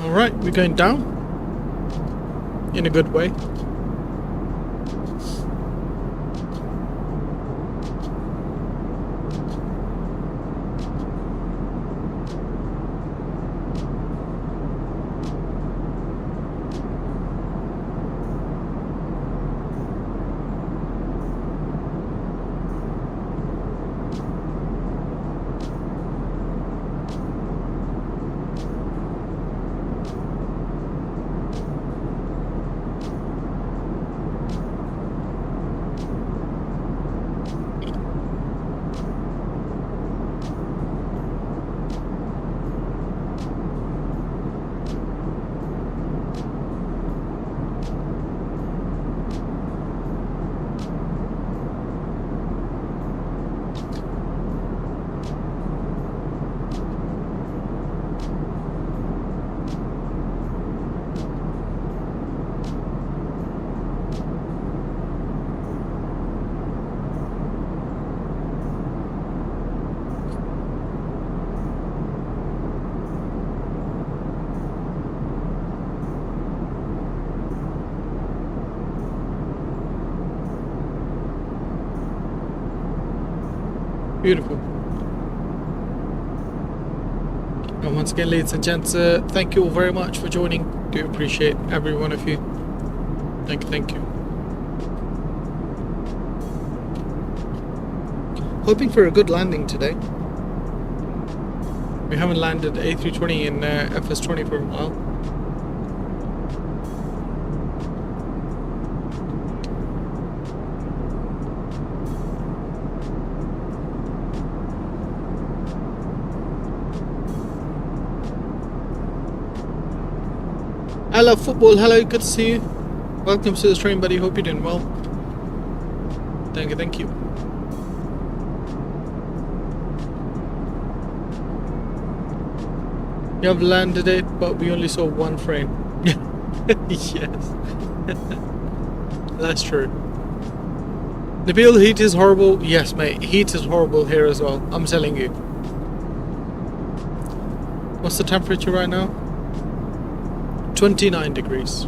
Alright, we're going down. In a good way. Beautiful. And once again, ladies and gents, thank you all very much for joining. Do appreciate every one of you. Thank you. Hoping for a good landing today. We haven't landed A320 in FS20 for a while. I love football. Hello, good to see you. Welcome to the stream, buddy. Hope you're doing well. Thank you. You have landed it, but we only saw one frame. Yes. That's true. Nabil, heat is horrible. Yes, mate. Heat is horrible here as well. I'm telling you. What's the temperature right now? 29 degrees.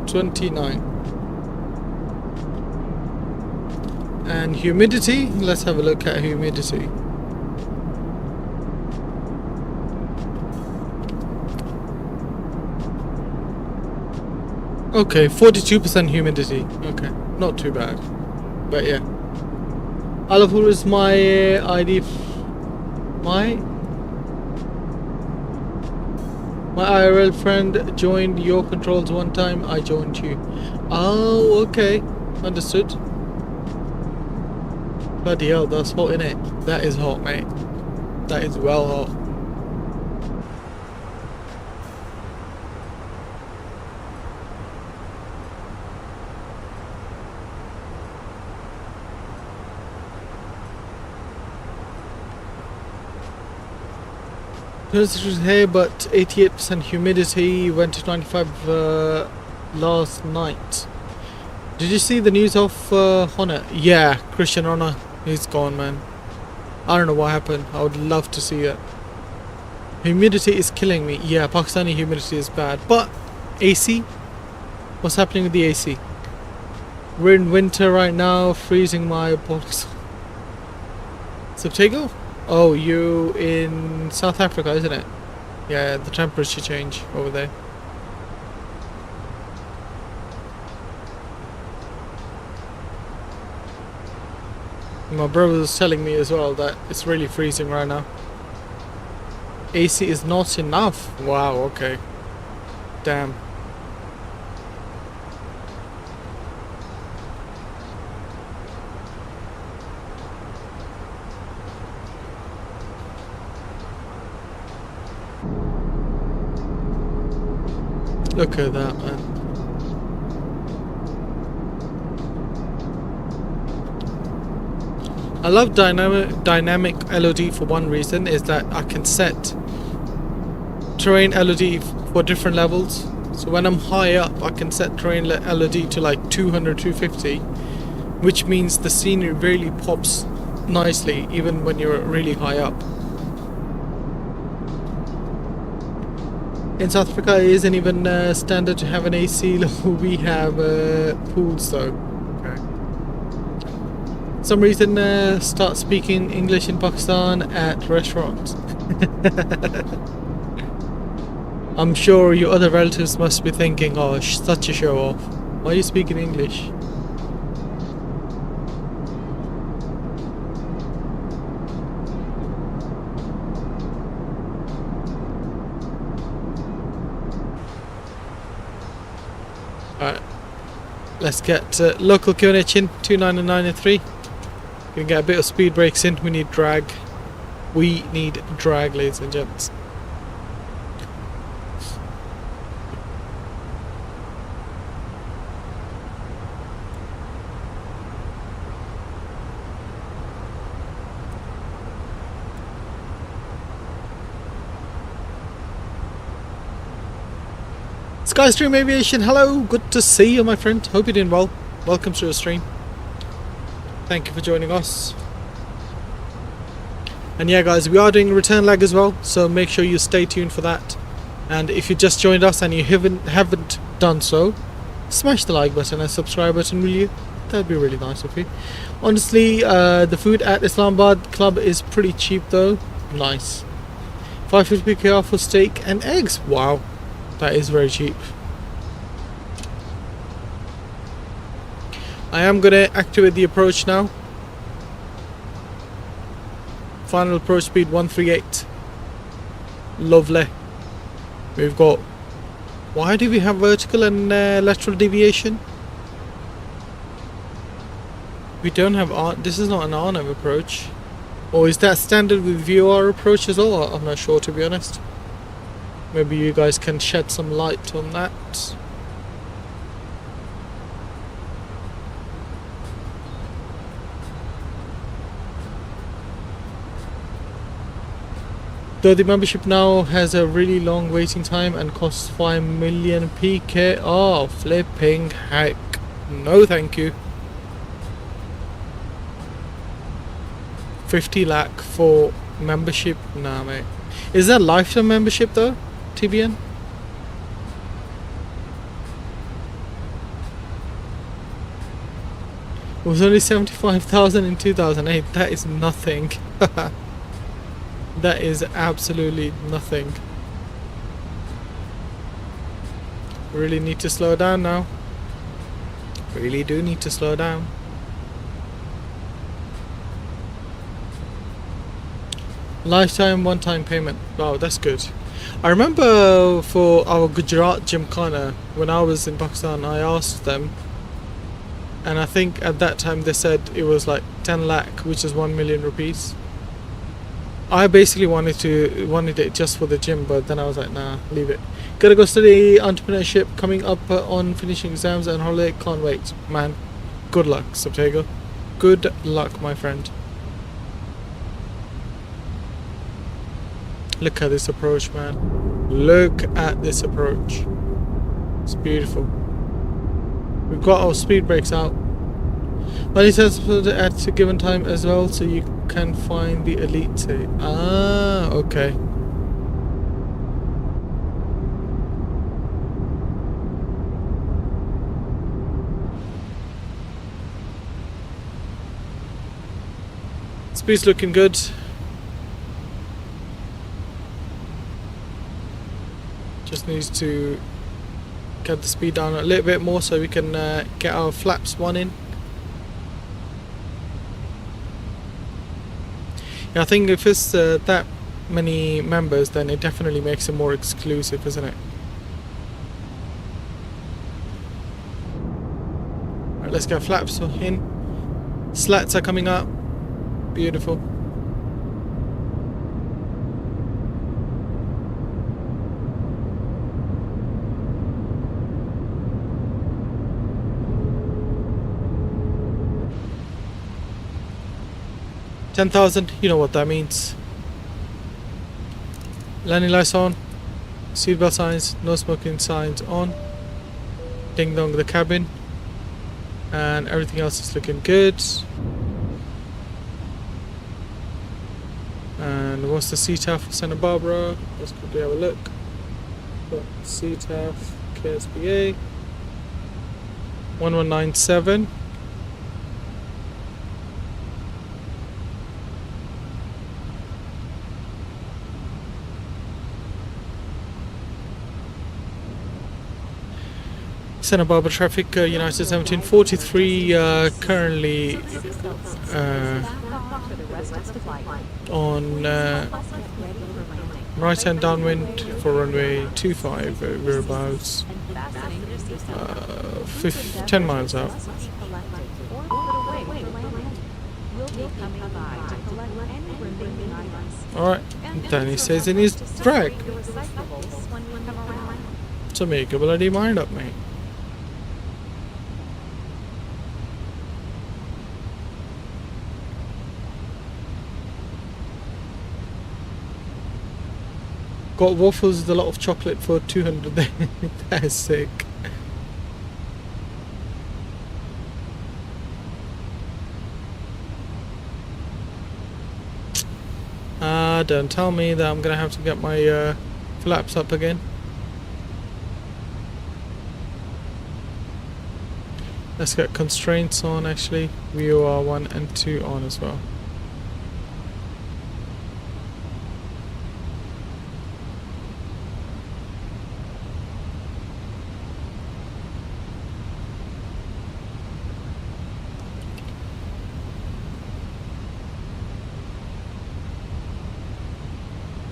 29. And humidity, let's have a look at humidity. Okay, 42% humidity. Okay, not too bad. But yeah. Alafur is my ID. My IRL friend joined your controls one time, I joined you. Oh, okay. Understood. Bloody hell, that's hot, innit? That is hot, mate. That is well hot. It was here, but 88% humidity, went to 95 last night. Did you see the news of Horner? Yeah, Christian Horner, he's gone, man. I don't know what happened. I would love to see it. Humidity is killing me. Yeah, Pakistani humidity is bad. But AC? What's happening with the AC? We're in winter right now, freezing my box. Subtago? Oh, you in South Africa, isn't it? Yeah, the temperature change over there. My brother was telling me as well that it's really freezing right now. AC is not enough. Wow, okay. Damn. Look at that, man. I love dynamic LOD for one reason, is that I can set terrain LOD for different levels. So when I'm high up, I can set terrain LOD to like 200, 250, which means the scenery really pops nicely even when you're really high up. In South Africa, it isn't even standard to have an AC. We have pools though. Okay. Some reason start speaking English in Pakistan at restaurants. I'm sure your other relatives must be thinking, oh, such a show off. Why are you speaking English? Alright, let's get local QNH in, 299 and 3. Gonna get a bit of speed brakes in, we need drag. We need drag, ladies and gents. Skystream Aviation, hello, good to see you, my friend. Hope you're doing well. Welcome to the stream. Thank you for joining us. And yeah, guys, we are doing return leg as well, so make sure you stay tuned for that. And if you just joined us and you haven't done so, smash the like button and subscribe button, will you? That'd be really nice of you. Honestly, the food at Islamabad Club is pretty cheap though. Nice. 550 KR for steak and eggs. Wow. That is very cheap. I am going to activate the approach now. Final approach speed 138. Lovely. We've got... Why do we have vertical and lateral deviation? We don't have... This is not an RNAV approach. Or is that standard with VOR approach as well? I'm not sure, to be honest. Maybe you guys can shed some light on that. Though the membership now has a really long waiting time and costs 5 million PK. Oh, flipping heck. No thank you. 50 lakh for membership? Nah, mate. Is that lifetime membership though? TBN? It was only 75,000 in 2008. That is nothing. That is absolutely nothing. Really need to slow down now. Really do need to slow down. Lifetime one-time payment. Wow, that's good. I remember for our Gujarat Gymkhana, when I was in Pakistan, I asked them, and I think at that time they said it was like 10 lakh, which is 1 million rupees. I basically wanted it just for the gym, but then I was like, nah, leave it. Gotta go study entrepreneurship, coming up on finishing exams and holiday, can't wait. Man, good luck, Subtago. Good luck, my friend. Look at this approach, man. Look at this approach. It's beautiful. We've got our speed brakes out. But it says at a given time as well, so you can find the elite. Ah, okay. Speed's looking good. Just needs to get the speed down a little bit more so we can get our flaps one in. Yeah, I think if it's that many members, then it definitely makes it more exclusive, isn't it? Alright, let's get flaps in. Slats are coming up. Beautiful. $10,000, you know what that means. Landing lights on, seatbelt signs, no smoking signs on. Ding dong the cabin, and everything else is looking good. And what's the CTAF for Santa Barbara? Let's quickly have a look. Got CTAF KSBA 1197. Santa Barbara traffic, United 1743, currently on right hand downwind for runway 25. We're about 10 miles out. Alright, then he says in his drag. So make a bloody mind up, mate. Got waffles with a lot of chocolate for 200 there. That's sick. Don't tell me that I'm gonna have to get my flaps up again. Let's get constraints on actually. VOR 1 and 2 on as well.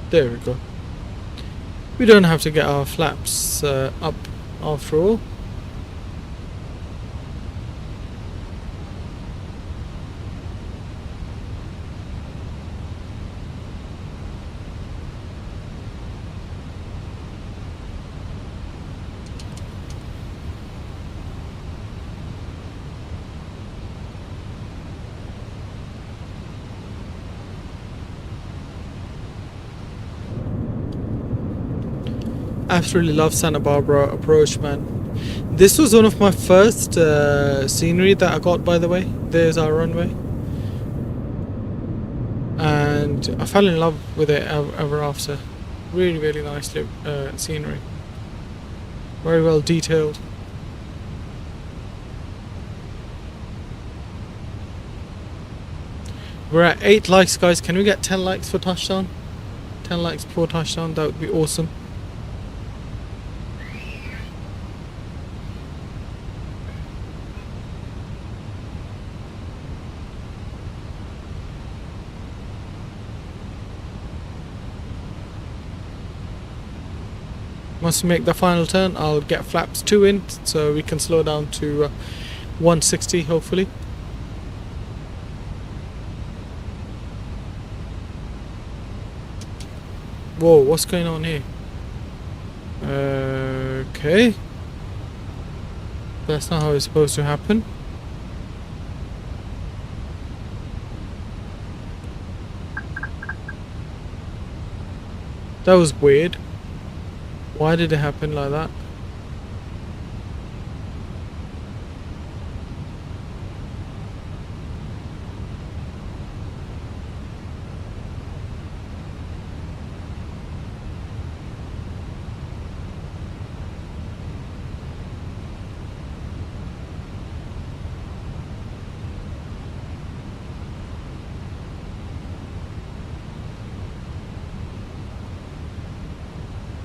There we go. We don't have to get our flaps up after all. Absolutely love Santa Barbara approach, man. This was one of my first scenery that I got, by the way. There's our runway, and I fell in love with it ever after. Really, really nice scenery. Very well detailed. We're at 8 likes, guys. Can we get 10 likes for touchdown? 10 likes before touchdown, that would be awesome. Once we make the final turn, I'll get flaps 2 in so we can slow down to 160 hopefully. Whoa, what's going on here? Okay. That's not how it's supposed to happen. That was weird. Why did it happen like that?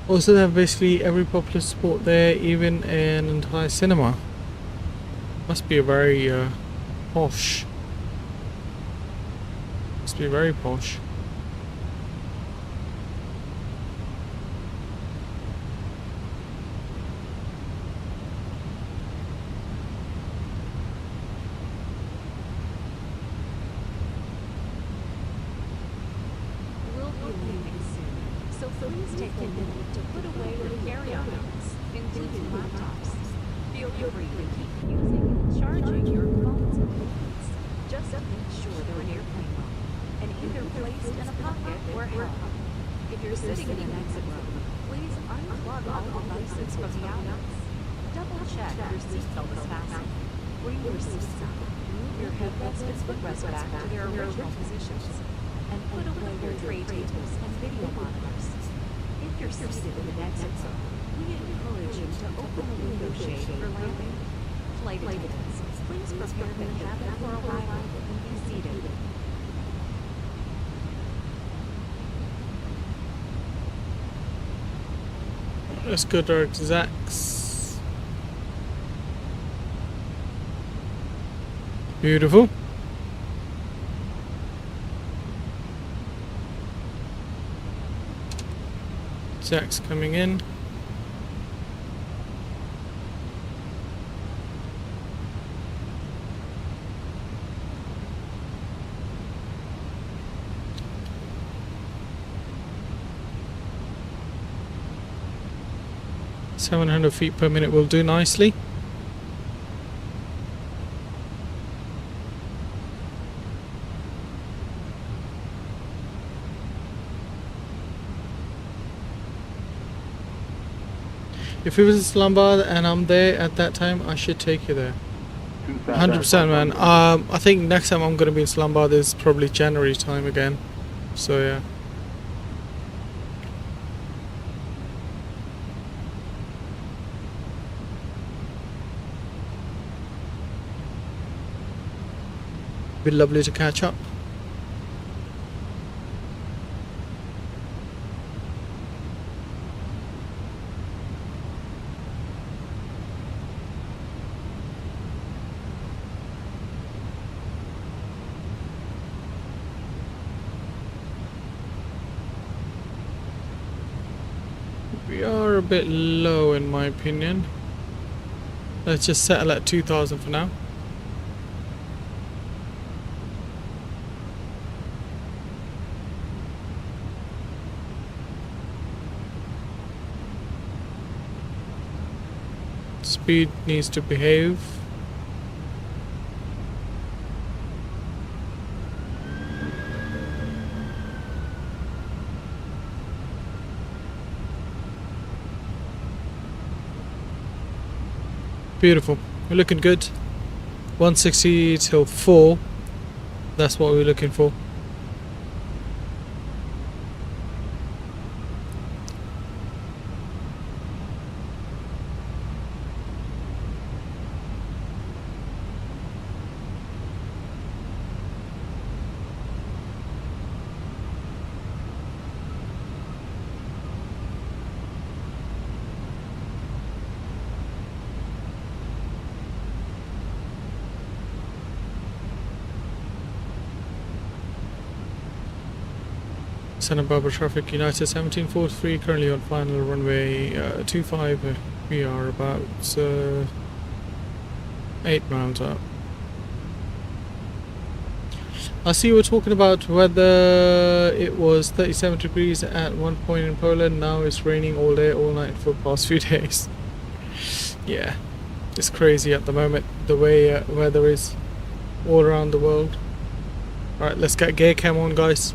Also, they have basically every popular sport there, even an entire cinema. Must be a very posh. Must be very posh. We'll be leaving soon, so please take a minute to put away your carry-ons, including laptops. Feel free to keep using and charging your phones and tablets. Just make sure they're in airplane mode and either placed in a pocket or held. If you're sitting in an exit row, please unplug all devices from the outlets. Double check your seatbelt is fastened. Bring your seats up. Move your headrest and footrest back to their original positions. And put away your tray tables and video monitors. If you're seated in an exit zone, we encourage you to open the window shade for landing. Flight attendants, please prepare the cabin for arrival and be seated. Let's go direct to Zach's. Beautiful. Zach's coming in. $700 per minute will do nicely. If it was Islamabad and I'm there at that time, I should take you there. 100%, man. I think next time I'm gonna be in Islamabad is probably January time again. So yeah. Be lovely to catch up. We are a bit low in my opinion. Let's just settle at 2,000 for now. Speed needs to behave. Beautiful. We're looking good. 160 till 4. That's what we're looking for. Santa Barbara traffic, United 1743, currently on final runway 25. We are about 8 miles out. I see we're talking about whether it was 37 degrees at one point in Poland. Now it's raining all day, all night for the past few days. Yeah, it's crazy at the moment, the way weather is all around the world. Alright, let's get gear cam on, guys.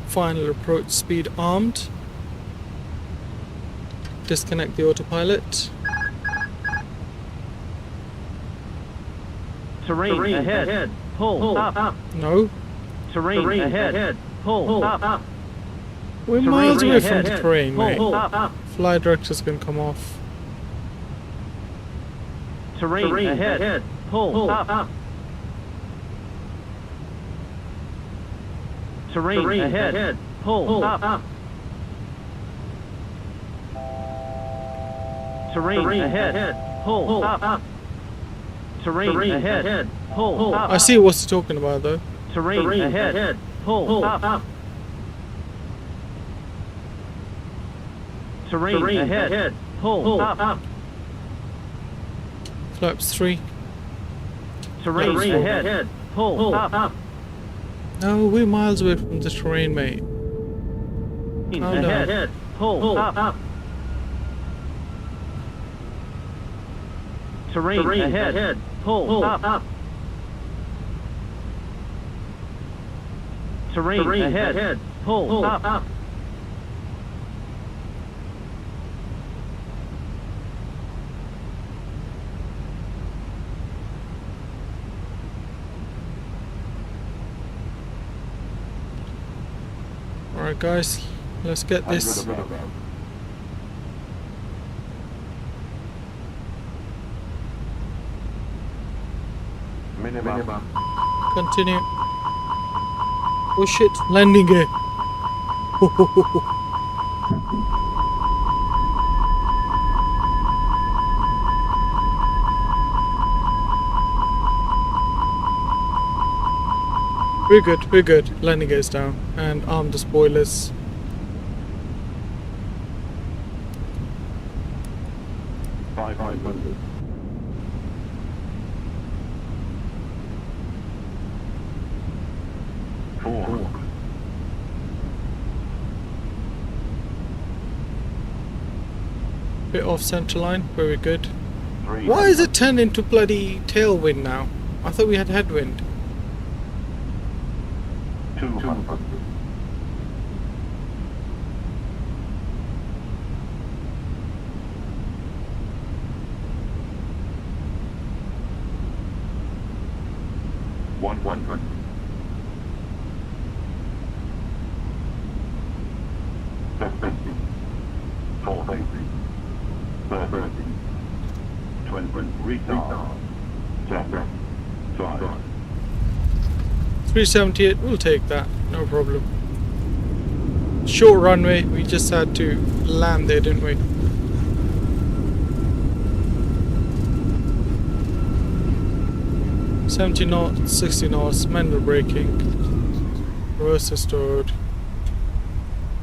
Final approach speed armed. Disconnect the autopilot. Terrain ahead. Pull up. No. Terrain ahead. Pull up. We're Terrain miles away from ahead. the terrain, mate. Pull up. Fly director's gonna come off. Terrain ahead. Pull up. Terrain ahead. Pull up. Terrain ahead. Pull up. Terrain ahead. Pull up. I see what's he talking about though. Terrain ahead. Pull up. Terrain ahead. Pull up. Flaps 3. Terrain ahead. Pull up. No, we're miles away from the terrain, mate. Calm down. Ahead. Pull up. Terrain ahead. Pull up. Terrain ahead. Pull up. Alright guys, let's get this. Continue. Oh shit, landing gear. We're good. Landing gear's down. And arm the spoilers. Bit off center line, very good. Why is it turned into bloody tailwind now? I thought we had headwind. 200. One. 50. 40. 30. 20. Retard. 10. 5. 378, we'll take that, no problem. Short runway, we just had to land there, didn't we? $70 knots, 60 knots, manual braking, reverse restored,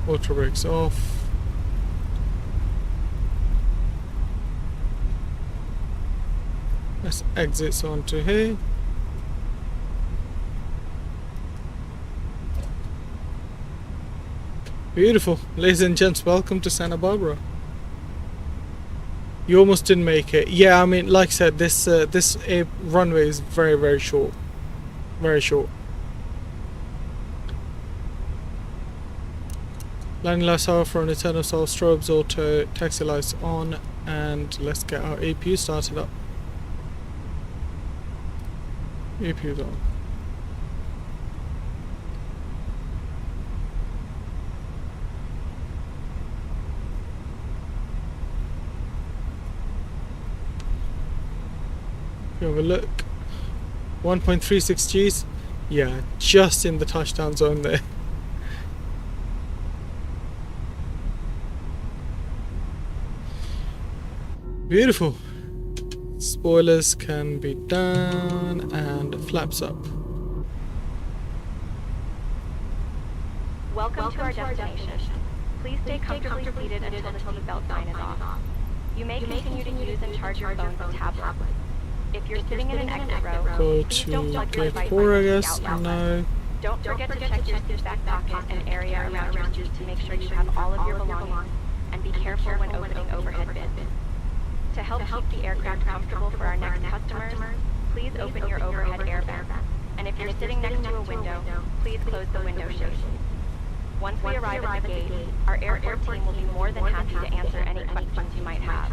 auto brakes off. Let's exit onto here. Beautiful. Ladies and gents, welcome to Santa Barbara. You almost didn't make it. Yeah, I mean, like I said, this runway is very, very short. Very short. Landing lights off, for an eternal soul, strobes auto, taxi lights on, and let's get our APU started up. APU's on. Have a look. 1.36 Gs. Yeah, just in the touchdown zone there. Beautiful. Spoilers can be down and flaps up. Welcome to our destination. Please stay comfortably seated until the seatbelt sign is off. You may continue to use and charge your phones and tablets. If you're sitting in an exit row, Go please don't to plug your gate device 4, I in the guess. seatbelt No. outlet. Don't forget to check your seat back pocket and area around your seat to make sure you have all of your belongings, and be careful when opening overhead bins. To help keep the aircraft comfortable for our next customers, please open your overhead air vents. And if you're sitting next to a window, please close the window shade. Once we arrive at the gate, our airport team will be more than happy to answer any questions you might have.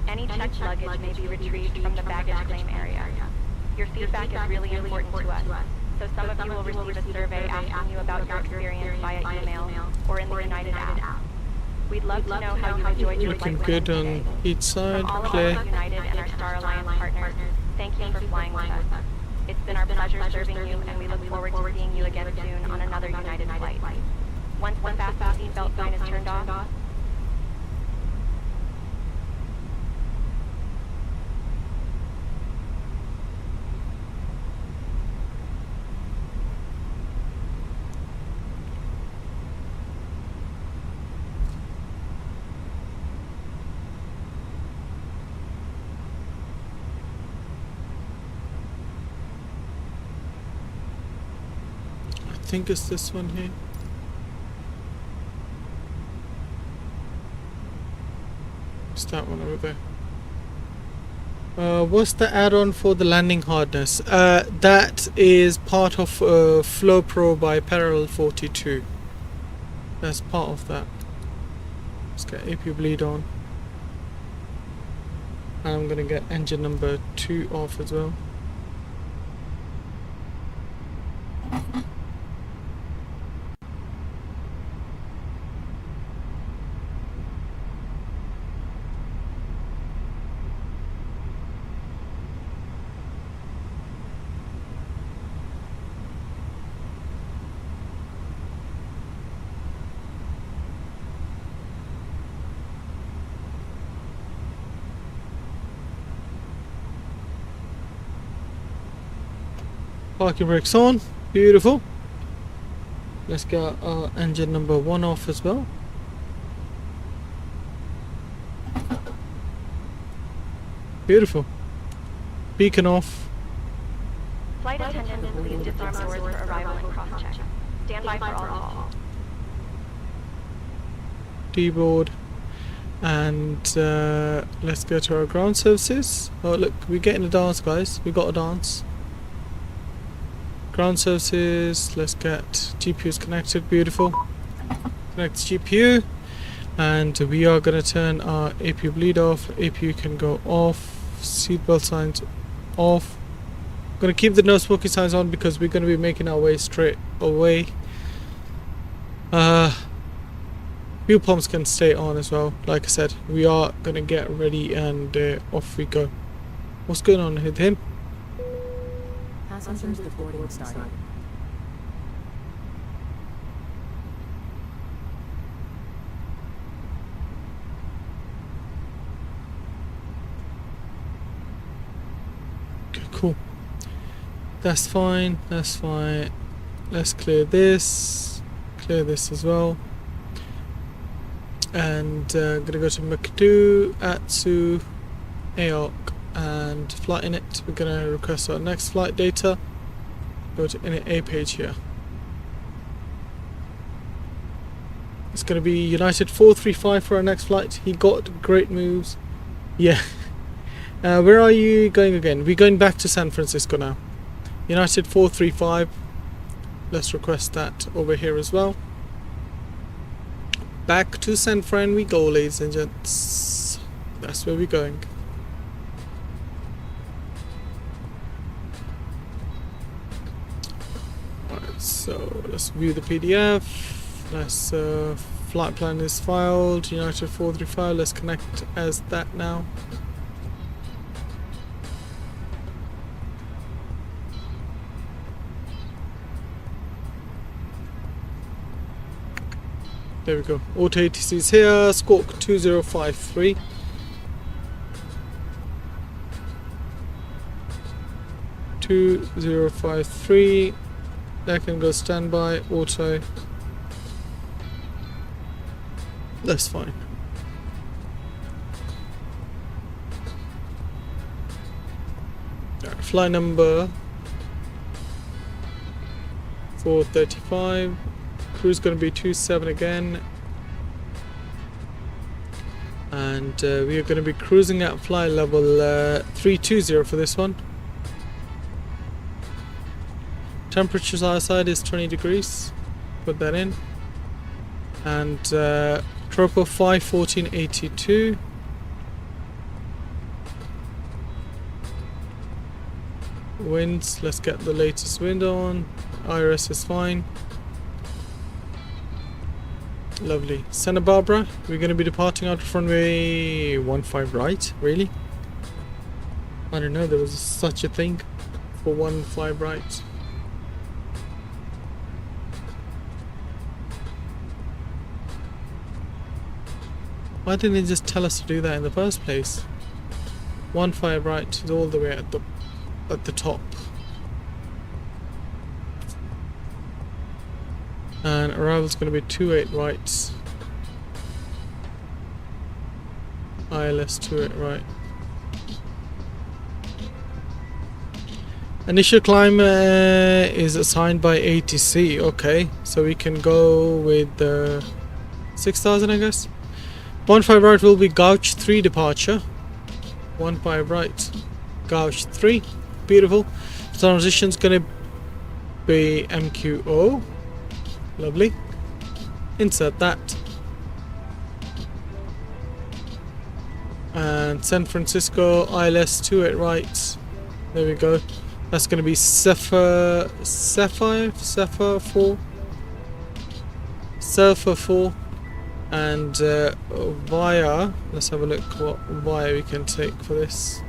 Any checked luggage may be retrieved from the baggage claim area. Your feedback is really important to us, so some of you will receive a survey asking you about your experience via email or in the United app. We'd love to know how you enjoyed your Looking flight with good us on today. each side. From all of Clear. us at United and our Star Alliance partners, thank you for flying with us. It's been our pleasure serving you, and we look forward to seeing you again soon on another United flight. Once the fasten seatbelt sign is turned off, I think it's this one here. It's that one over there. What's the add-on for the landing hardness? That is part of Flow Pro by Parallel 42. That's part of that. Let's get AP bleed on. And I'm gonna get engine number 2 off as well. Parking brakes on, beautiful. Let's get our engine number 1 off as well. Beautiful. Beacon off. flight attendants please disarm doors for arrival and cross-check. Stand by for all calls. D-board. And let's go to our ground services. Oh look, we're getting a dance, guys. We got a dance. Ground services, let's get GPUs connected, beautiful. Connect GPU, and we are going to turn our APU bleed off. APU can go off, seatbelt signs off. I'm going to keep the no smoking signs on because we're going to be making our way straight away. Fuel pumps can stay on as well. Like I said, we are going to get ready and off we go. What's going on with him? Passengers boarding started. Okay, cool. That's fine. That's fine. Let's clear this. Clear this as well. And I'm gonna go to McDo, Atsu, AOC, and flight init. We're gonna request our next flight data. Go to init A page here. It's gonna be United 435 for our next flight. He got great moves. Yeah. Where are you going again? We're going back to San Francisco now. United 435. Let's request that over here as well. Back to San Fran we go, ladies and gents. That's where we're going. Alright, so let's view the PDF. Let's flight plan is filed. United 435. Let's connect as that now. There we go. Auto ATC is here. Squawk 2053. That can go standby. Auto. That's fine. Right, flight number 435. Cruise going to be 27 again, and we are going to be cruising at flight level 320 for this one. Temperatures outside is 20 degrees. Put that in. And Tropo 51482. Winds, let's get the latest wind on. IRS is fine. Lovely. Santa Barbara, we're going to be departing out of runway 15 right. Really? I don't know, there was such a thing for 15 right. Why didn't they just tell us to do that in the first place? 15 right is all the way at the top. And arrival's going to be 28 right. ILS 28 right. Initial climb is assigned by ATC. Okay, so we can go with 6,000, I guess. 15 right will be gauge 3 departure. 15 right, gauge 3. Beautiful. Transition's gonna be MQO. Lovely. Insert that. And San Francisco ILS 28 right. There we go. That's gonna be SFO 4. And via, let's have a look what via we can take for this.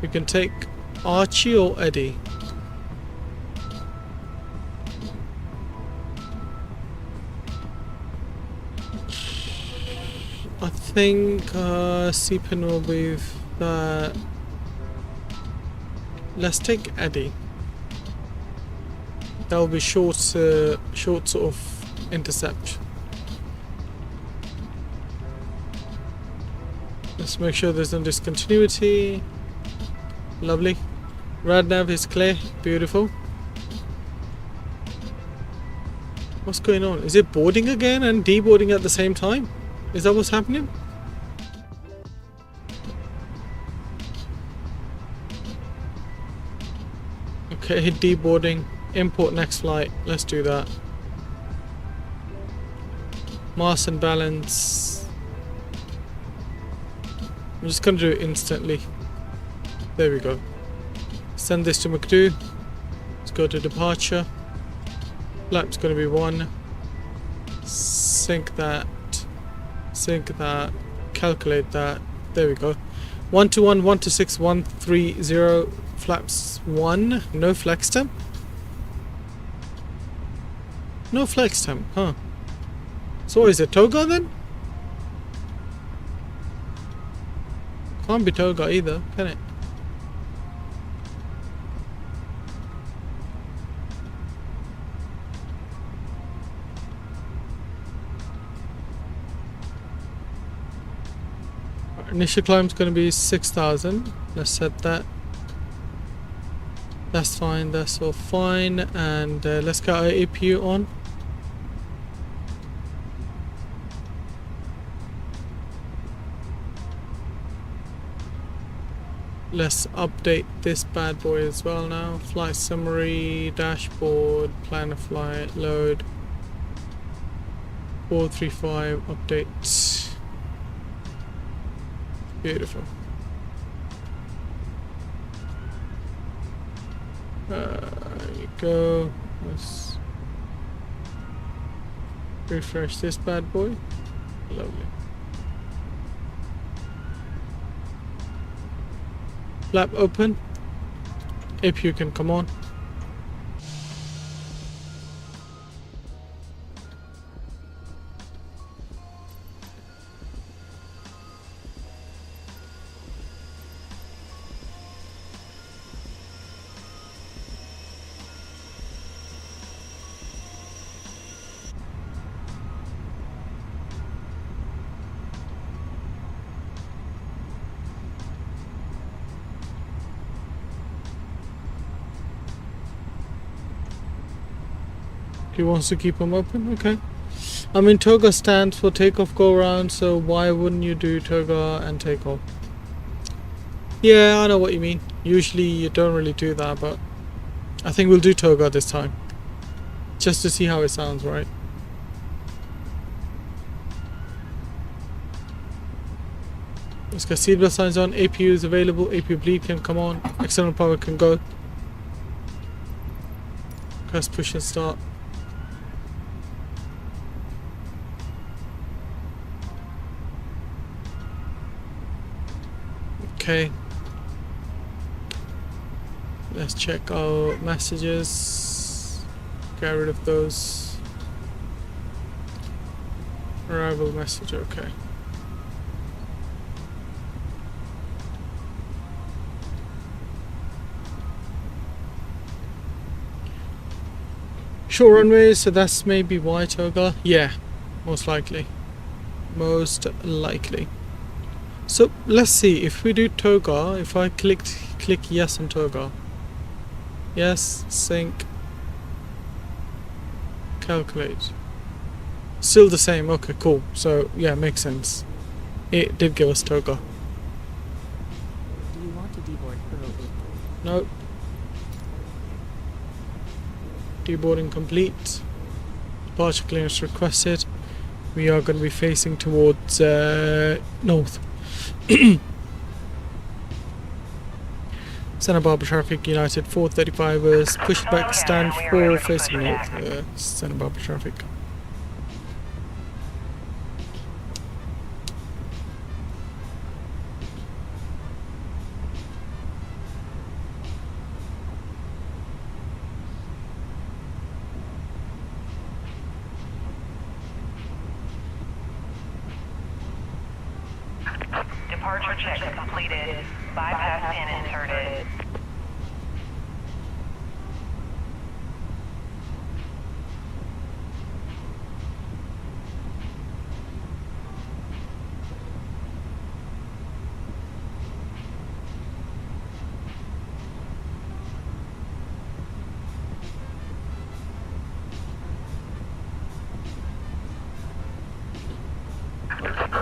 We can take Archie or Eddie. I think C-Pin will be that. Let's take Eddie. That will be short sort of intercept. Let's make sure there's no discontinuity. Lovely. Radnav is clear. Beautiful. What's going on? Is it boarding again and deboarding at the same time? Is that what's happening? Okay, deboarding. Import next flight. Let's do that. Mass and balance. I'm just gonna do it instantly. There we go. Send this to McDo. Let's go to departure. Flap's gonna be 1. Sync that. Sync that. Calculate that. There we go. 121, 126, 130. Flaps 1. No flex temp. No flex temp, huh? So is it Toga then? Can't be Toga either, can it? Initial climb is going to be 6,000. Let's set that. That's fine, that's all fine. And let's get our APU on. Let's update this bad boy as well now. Flight summary, dashboard, plan of flight, load. 435, update. Beautiful. There you go. Let's refresh this bad boy. Lovely. Flap open. If you can come on. He wants to keep them open? Okay. I mean, Toga stands for takeoff go around, so why wouldn't you do Toga and takeoff? Yeah, I know what you mean. Usually you don't really do that, but I think we'll do toga this time. Just to see how it sounds, right? Let's get seatbelt signs on. APU is available. APU bleed can come on. External power can go. Press push and start. Okay. Let's check our messages. Get rid of those. Arrival message, okay. Short runways, so that's maybe why toga. Yeah, most likely. Most likely. So let's see if we do toga. If I click yes on toga. Yes, sync. Calculate. Still the same. Okay, cool. So yeah, makes sense. It did give us toga. Do you want to deboard early? Nope. Deboarding complete. Departure clearance requested. We are going to be facing towards north. Santa Barbara traffic, United 435ers, push back stand 4 facing north. Santa Barbara traffic. Departure check completed. Bypass pin inserted.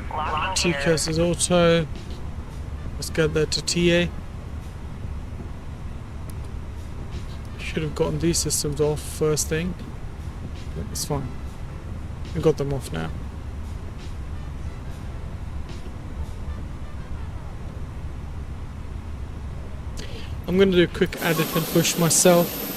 Locking gear. TCAS is auto. Let's get that to TA. Should have gotten these systems off first thing. But it's fine. We got them off now. I'm gonna do a quick edit and push myself.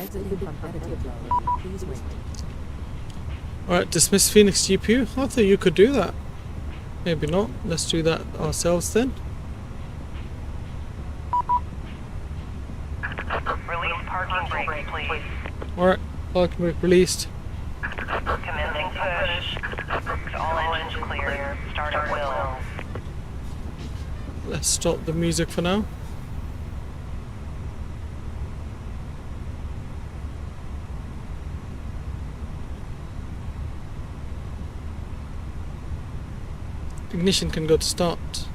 Exiting from competitive mode. Please wait. Alright, dismiss Fenix GPU. I thought you could do that. Maybe not. Let's do that ourselves then. Release parking brake, please. Alright, parking brake released. Commencing push. All engines clear. Start at will. Let's stop the music for now. Ignition can go to start.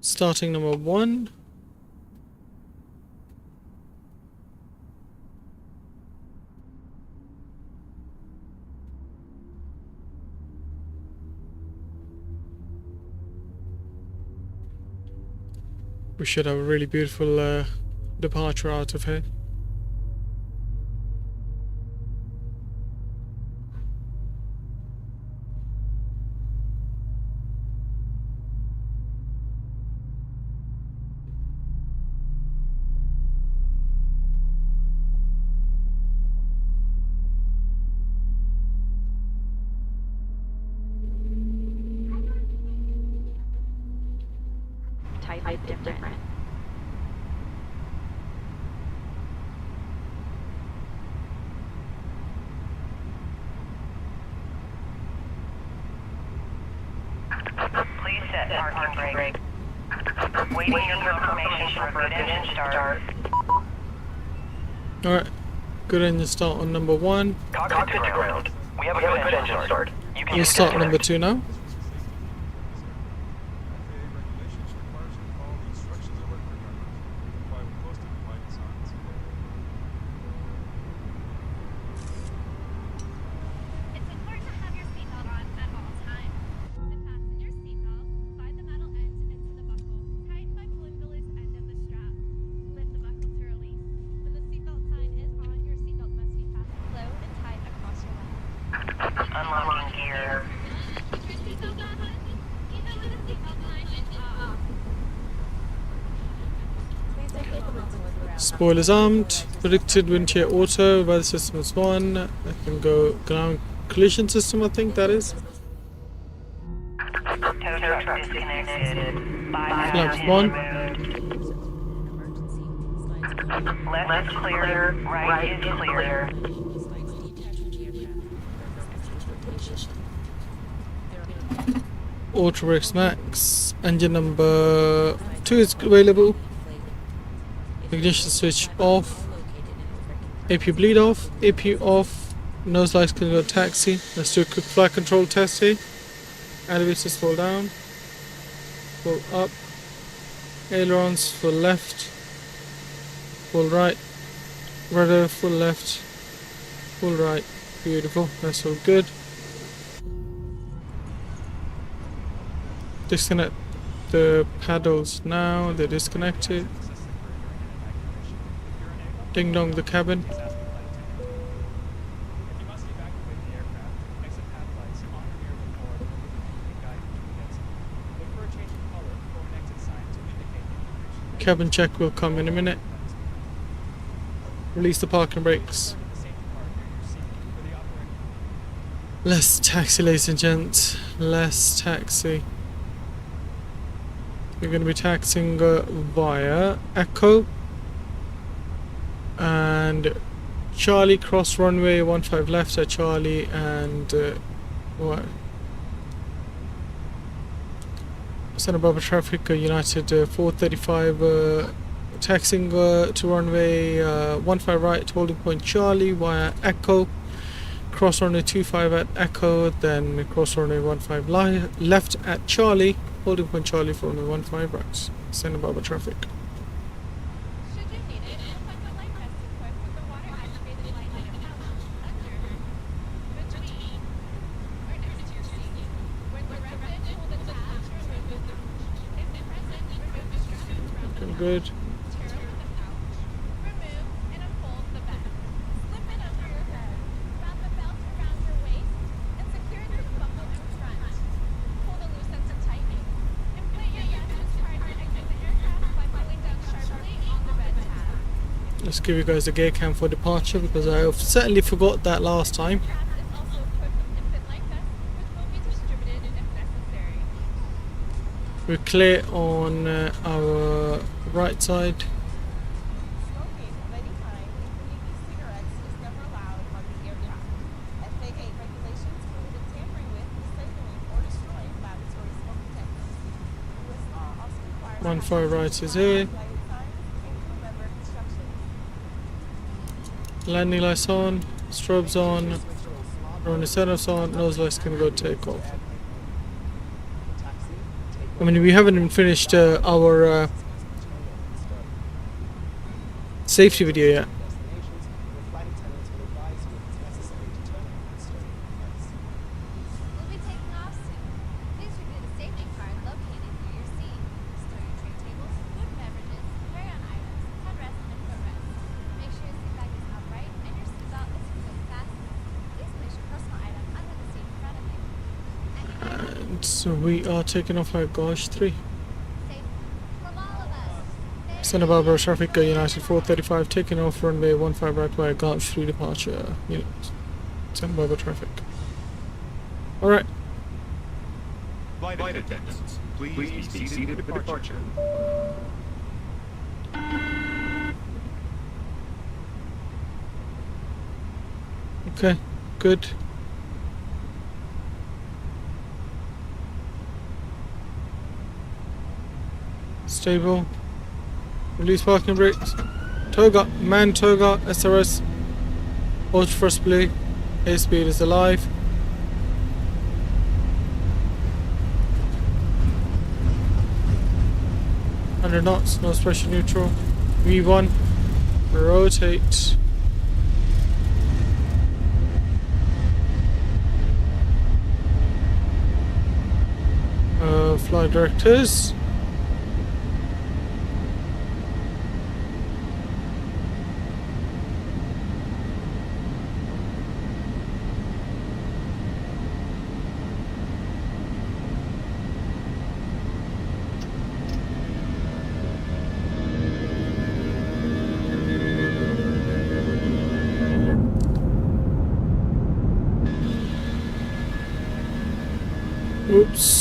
Starting number 1. We should have a really beautiful departure out of here. Type is different. Set parking brake. Waiting your confirmation for a good engine start. Alright, good engine start on number 1. Cockpit to ground. We have a good engine start. You can We'll start number 2 now. It's important to have your seatbelt on at all times. To fasten your seatbelt, slide the metal end into the buckle. Tighten by pulling the loose end of the strap. Lift the buckle to release. When the seatbelt sign is on, your seatbelt must be fastened low and tight across your leg. Unlocking gear. Keep your seatbelt on, even when the seatbelt sign is off. Spoilers armed. Predicted wind shear auto. Weather system is 1. I can go ground collision system, I think that is. Tow truck disconnected. Flaps 1. Left is clear. Right is clear. Auto brakes max. Engine number 2 is available. Ignition switch off. AP bleed off. AP off. Nose lights can go taxi. Let's do a quick flight control test here. Elevators fall down. Pull up. Ailerons full left. Full right. Rudder full left. Full right. Beautiful. That's all good. Disconnect the paddles now. They're disconnected. Ding dong the cabin. Cabin check will come in a minute. Release the parking brakes. Less taxi, ladies and gents. Less taxi. We're going to be taxiing via Echo and Charlie, cross runway 15 left at Charlie, and what? Santa Barbara traffic, United 435 taxiing to runway 15 right, holding point Charlie via Echo, cross runway 25 at Echo, then cross runway 15 left at Charlie, holding point Charlie for runway 15 right. Santa Barbara traffic. Should you need it, put the light rest equipped with the water-activated light item pouch under, between, or next to your seat. When directed, hold the tab to remove the pouch. If present, remove the strap from the Looking good. tear open the pouch. Remove and unfold the belt. Slip it over your head. Wrap the belt around your waist and secure it to the buckle in front. Pull the loose ends and tighten. Inflate your vest prior to exit the aircraft by pulling down sharply on the red tab. Let's give you guys the gear cam for departure because I certainly forgot that last time. Craft is also equipped with infant life vests, which will be distributed if necessary. We're clear on our right side. Smoking of any kind, including e-cigarettes, is never allowed on the aircraft. FAA regulations prohibit tampering with, disabling, or destroying laboratory smoke detectors. U.S. law also requires 15 right is here. lighted signs and crew member instructions. Landing lights on, strobes on, runway setups on, nose lights can go take off. I mean, we haven't even finished our safety video yet. We'll be taking off soon. Please review the safety card located near your seat. Store your tray tables, food and beverages, carry-on items, headrest, and footrest. Make sure your seat bag is upright and your seatbelt is securely fastened. Please place your personal item under the seat in front of you. And so we are taking off our gauge 3. Safe from all of us. Santa Barbara traffic, United 435 taking off runway 15 right via gauge 3 departure. You know, Santa Barbara traffic. Alright. Flight attendants, please be seated for departure. Okay, good. Stable. Release parking brakes. Toga, man Toga, SRS. Ultra first play. Airspeed is alive. Under knots, nose pressure neutral. V1. Rotate. Flight directors. Oops.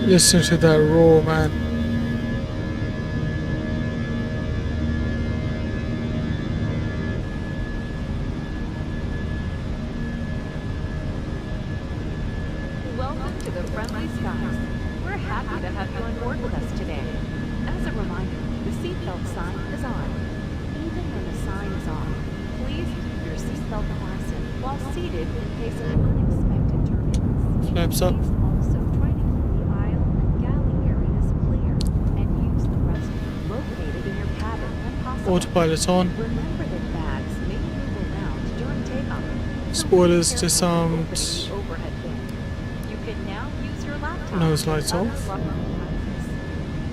Listen to that roar, man. Welcome to the Friendly Skies. We're happy to have you on board with us today. As a reminder, the seatbelt sign is on. Even when the sign is off, please keep your seatbelt fastened while seated in case of unexpected turbulence. Flaps up. Please also try to keep the aisle and galley areas clear and use the restroom located in your cabin when possible. Autopilot on. Remember that bags may move around during takeoff. so Spoilers be careful disarmed. opening the overhead bin. You can now use your laptop. Nose lights and other off. rubber devices.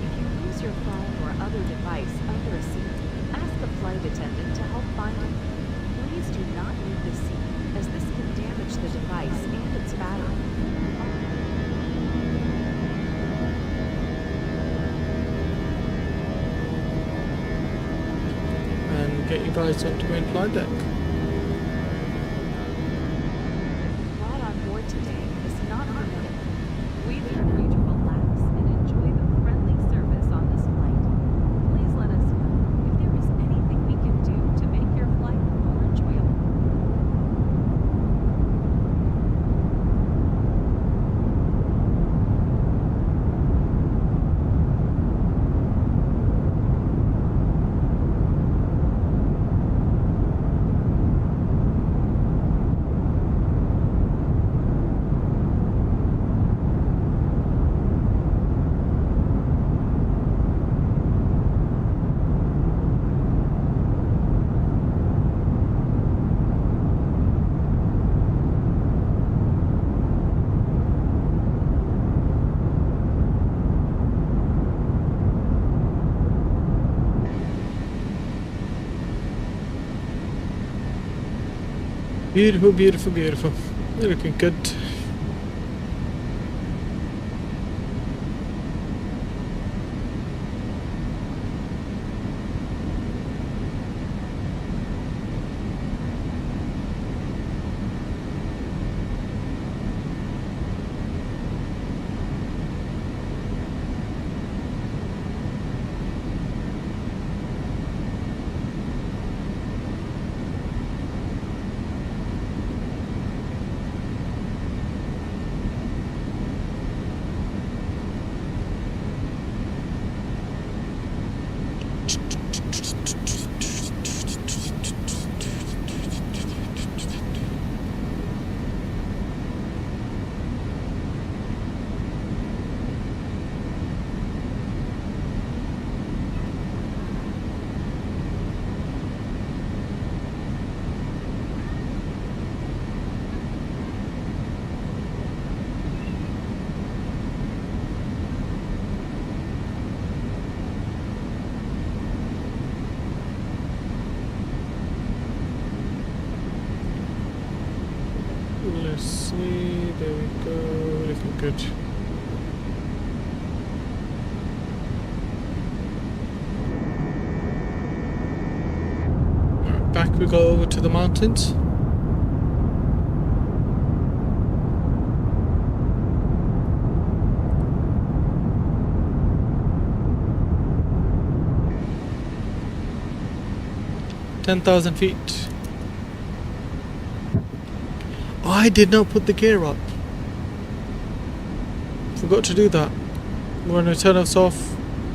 If you lose your phone or other device under a seat, ask the flight attendant to help find it. Please do not leave the seat, as this can damage the device and its battery. And get you guys up to main flight deck. Not on board today is not permitted. We urge you to relax and enjoy the friendly service on this flight. Please let us know if there is anything we can do to make your flight more enjoyable. Beautiful, beautiful, beautiful. You're looking good. Let's see, there we go, looking good. Alright, back we go over to the mountains. 10,000 feet. I did not put the gear up. Forgot to do that. We're going to turn us off.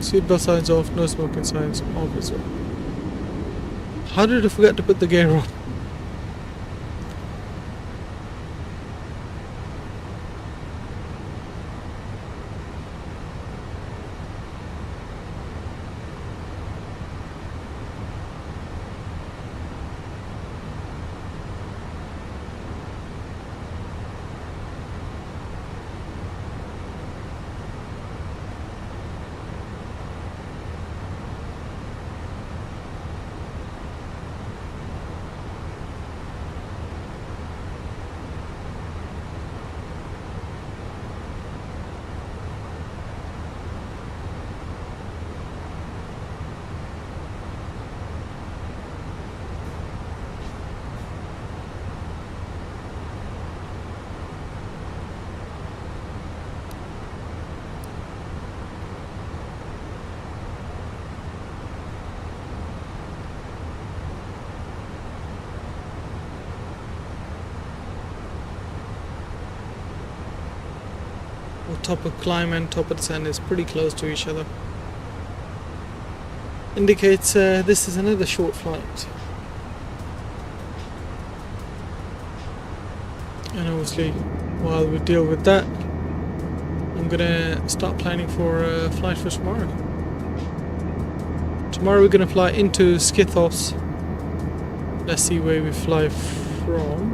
Seatbelt signs off. No smoking signs off as well. How did I forget to put the gear on? Top of climb and top of descent is pretty close to each other. Indicates this is another short flight. And obviously, while we deal with that, I'm gonna start planning for a flight for tomorrow. Tomorrow we're gonna fly into Skythos. Let's see where we fly from.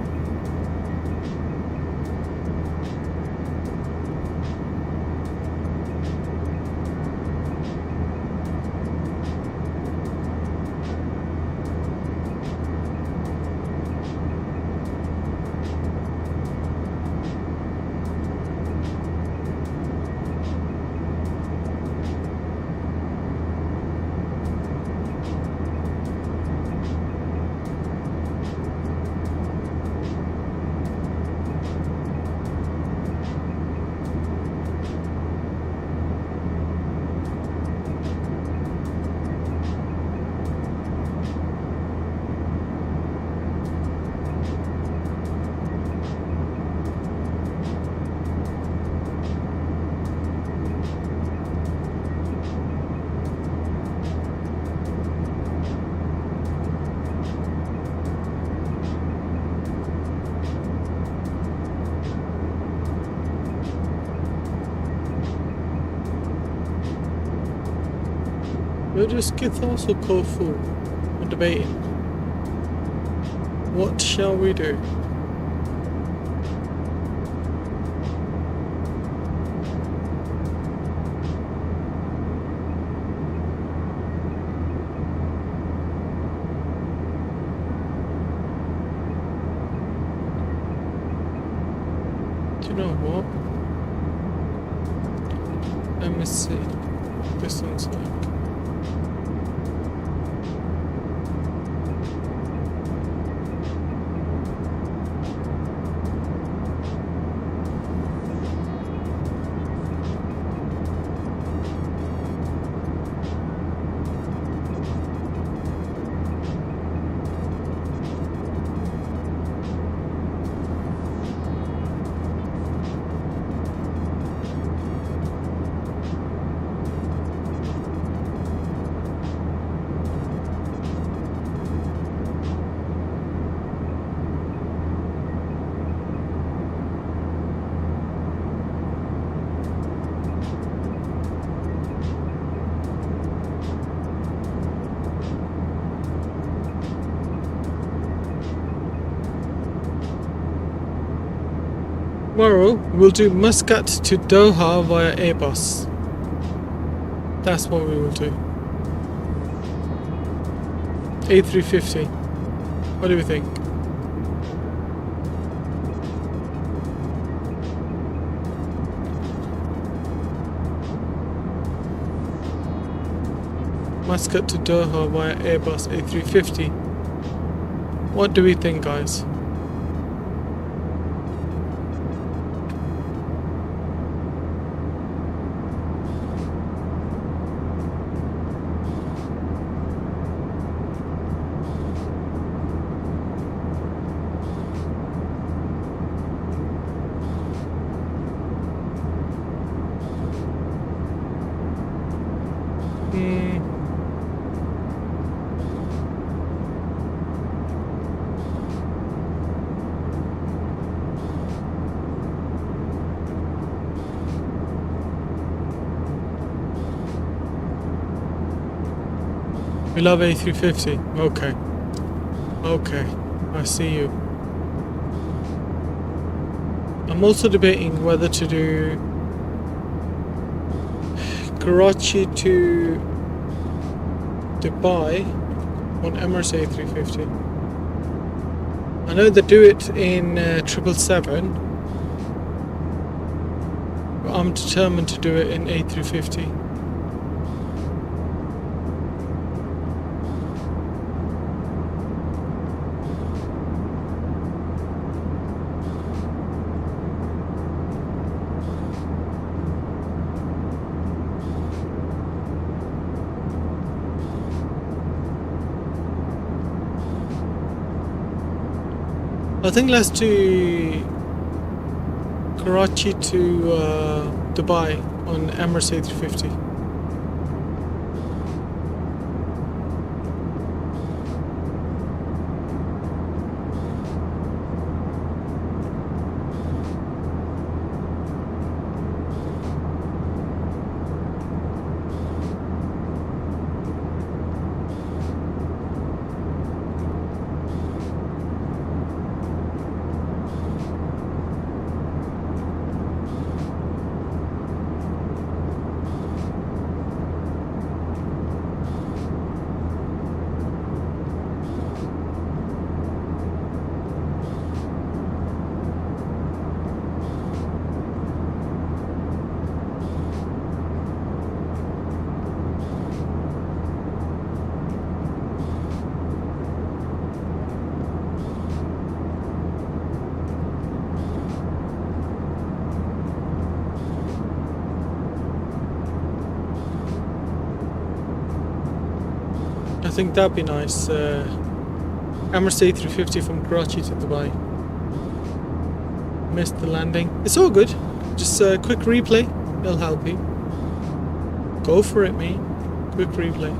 We'll just Skythos or Corfu. I'm debating. What shall we do? Do you know what? Let me see. This one's like. Tomorrow we'll do Muscat to Doha via Airbus. That's what we will do. A350. What do we think? Muscat to Doha via Airbus A350. What do we think, guys? We love A350. Okay. Okay. I see you. I'm also debating whether to do Karachi to Dubai on Emirates A350. I know they do it in 777. But I'm determined to do it in A350. I think let's do Karachi to Dubai on Emirates A350. I think that'd be nice. Emirates A350 from Karachi to Dubai. Missed the landing. It's all good. Just a quick replay. It'll help you. Go for it, mate. Quick replay.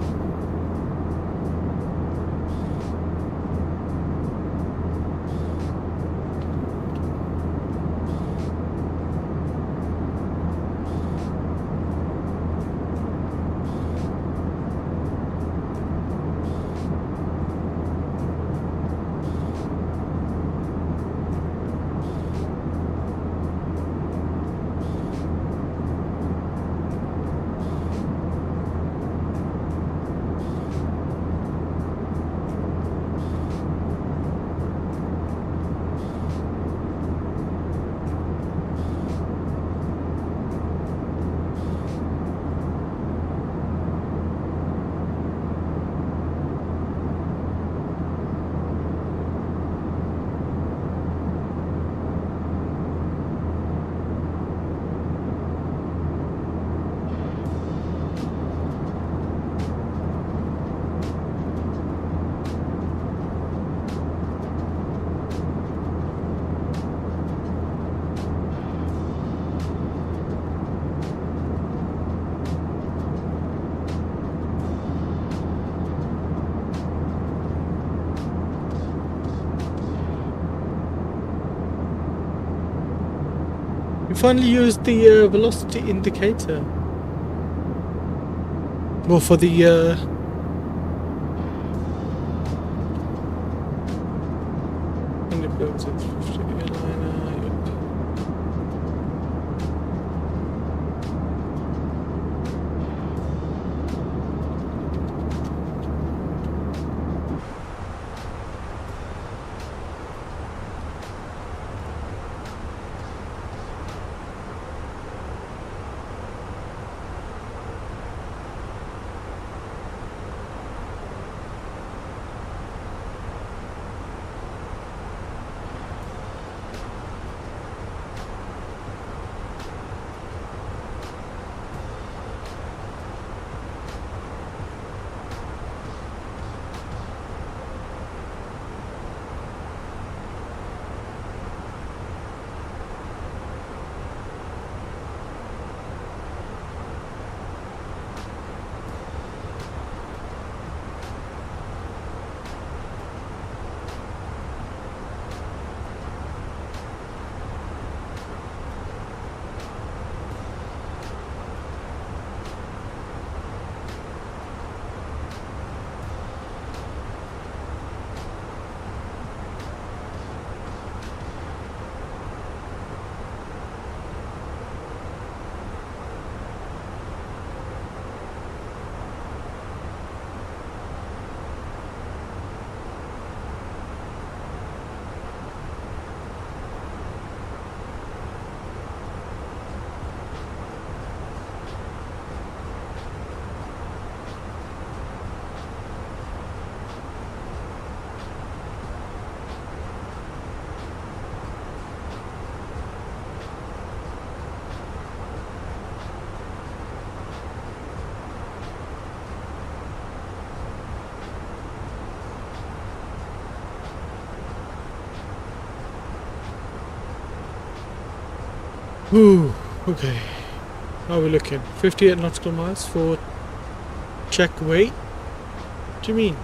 We finally used the velocity indicator. Well, for the Ooh, okay. How are we looking? 58 nautical miles for check weight? What do you mean?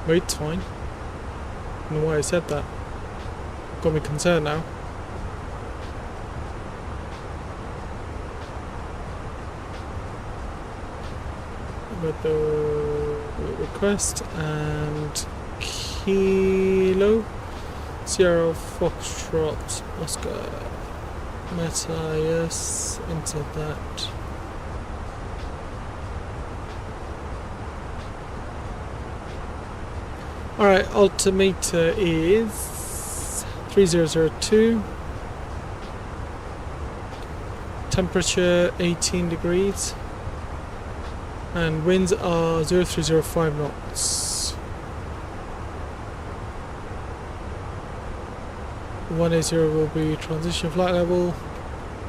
Weight's fine. I don't know why I said that. Got me concerned now. With the request and Kilo Sierra Foxtrot Oscar Meta, yes, insert that. Alright, altimeter is 3002. Temperature 18 degrees. And winds are 0305 knots. 180 will be transition flight level.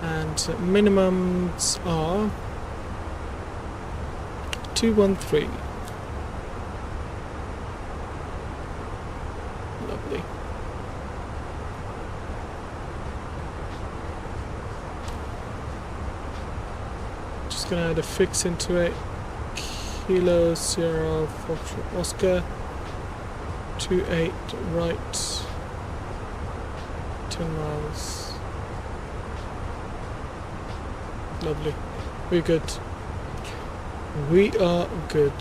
And minimums are 213. Lovely. Just gonna add a fix into it. Kilo Sierra Foxtrot Oscar 28 right 10 miles. Lovely. We're good. We are good.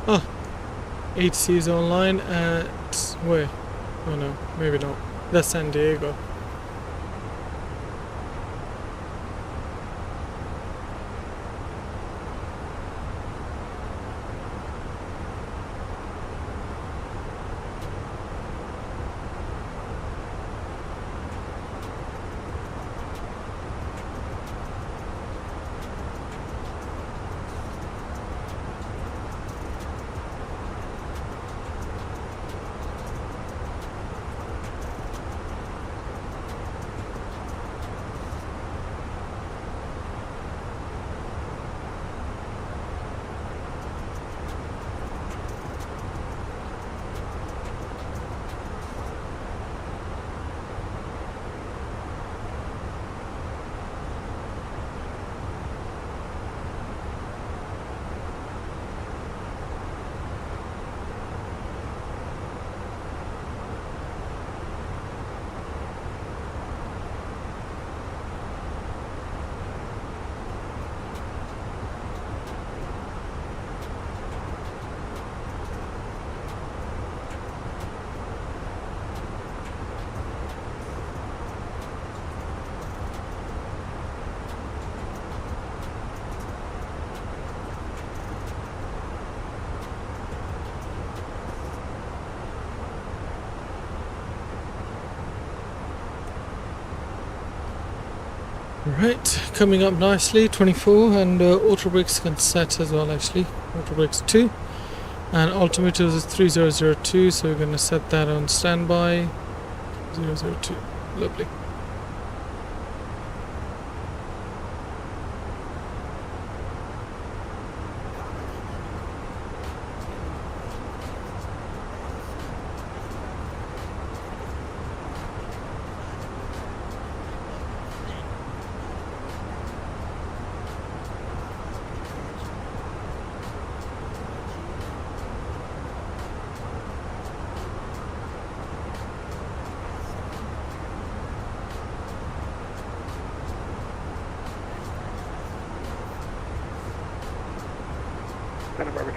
Oh, HC is online at where? Oh no, maybe not. That's San Diego. Right, coming up nicely, 24, and auto brakes can set as well actually, auto brakes 2, and altimeter is 3002, so we're going to set that on standby, 002, lovely.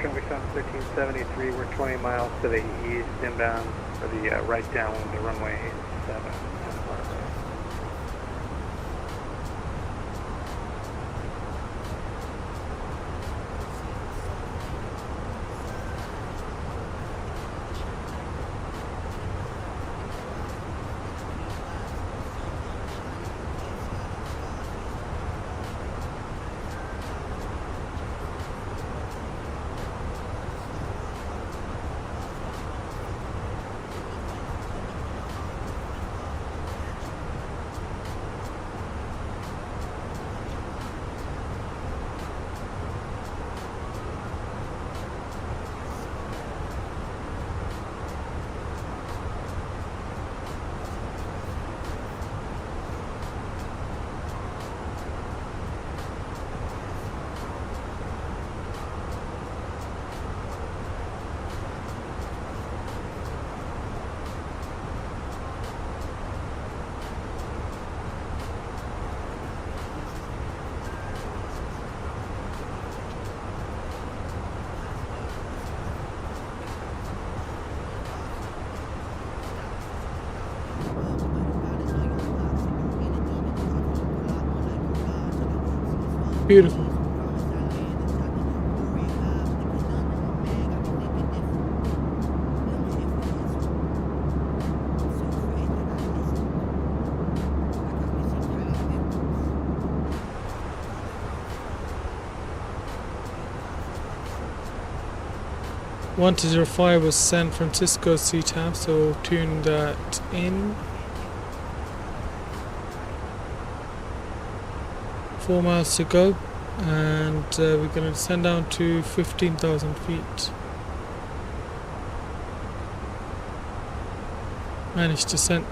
traffic on 1373, we're 20 miles to the east inbound for the right downwind to runway 7. Beautiful. One to 05 was San Francisco CTAF, so tune that in. 4 miles to go, and we're going to descend down to 15,000 feet. Managed descent.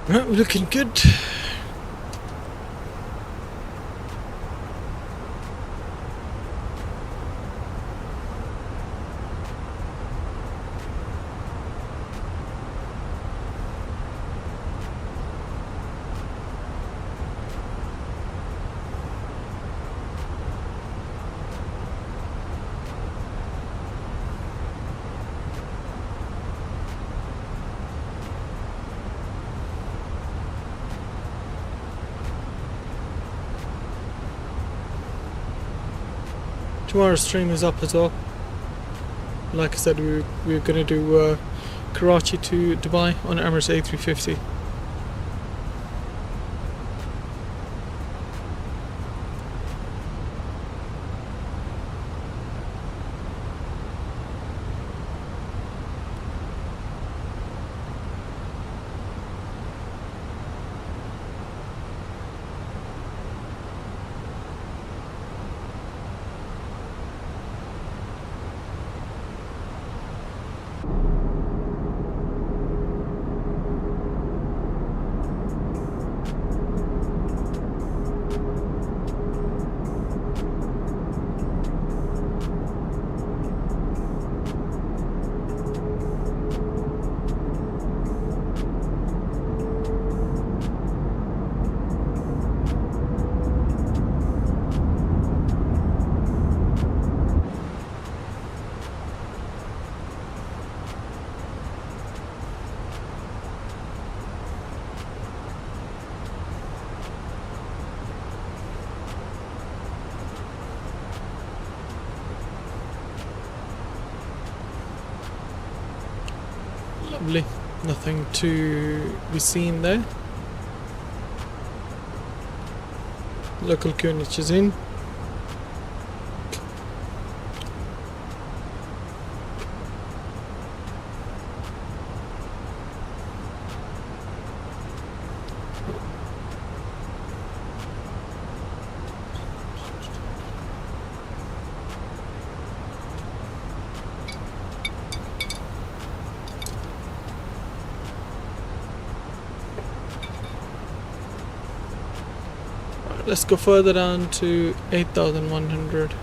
Right, we're looking good. Tomorrow's stream is up as well. Like I said, we're gonna do Karachi to Dubai on Emirates A350. Lovely, nothing to be seen there. Local QNH is in. Let's go further down to 8,100.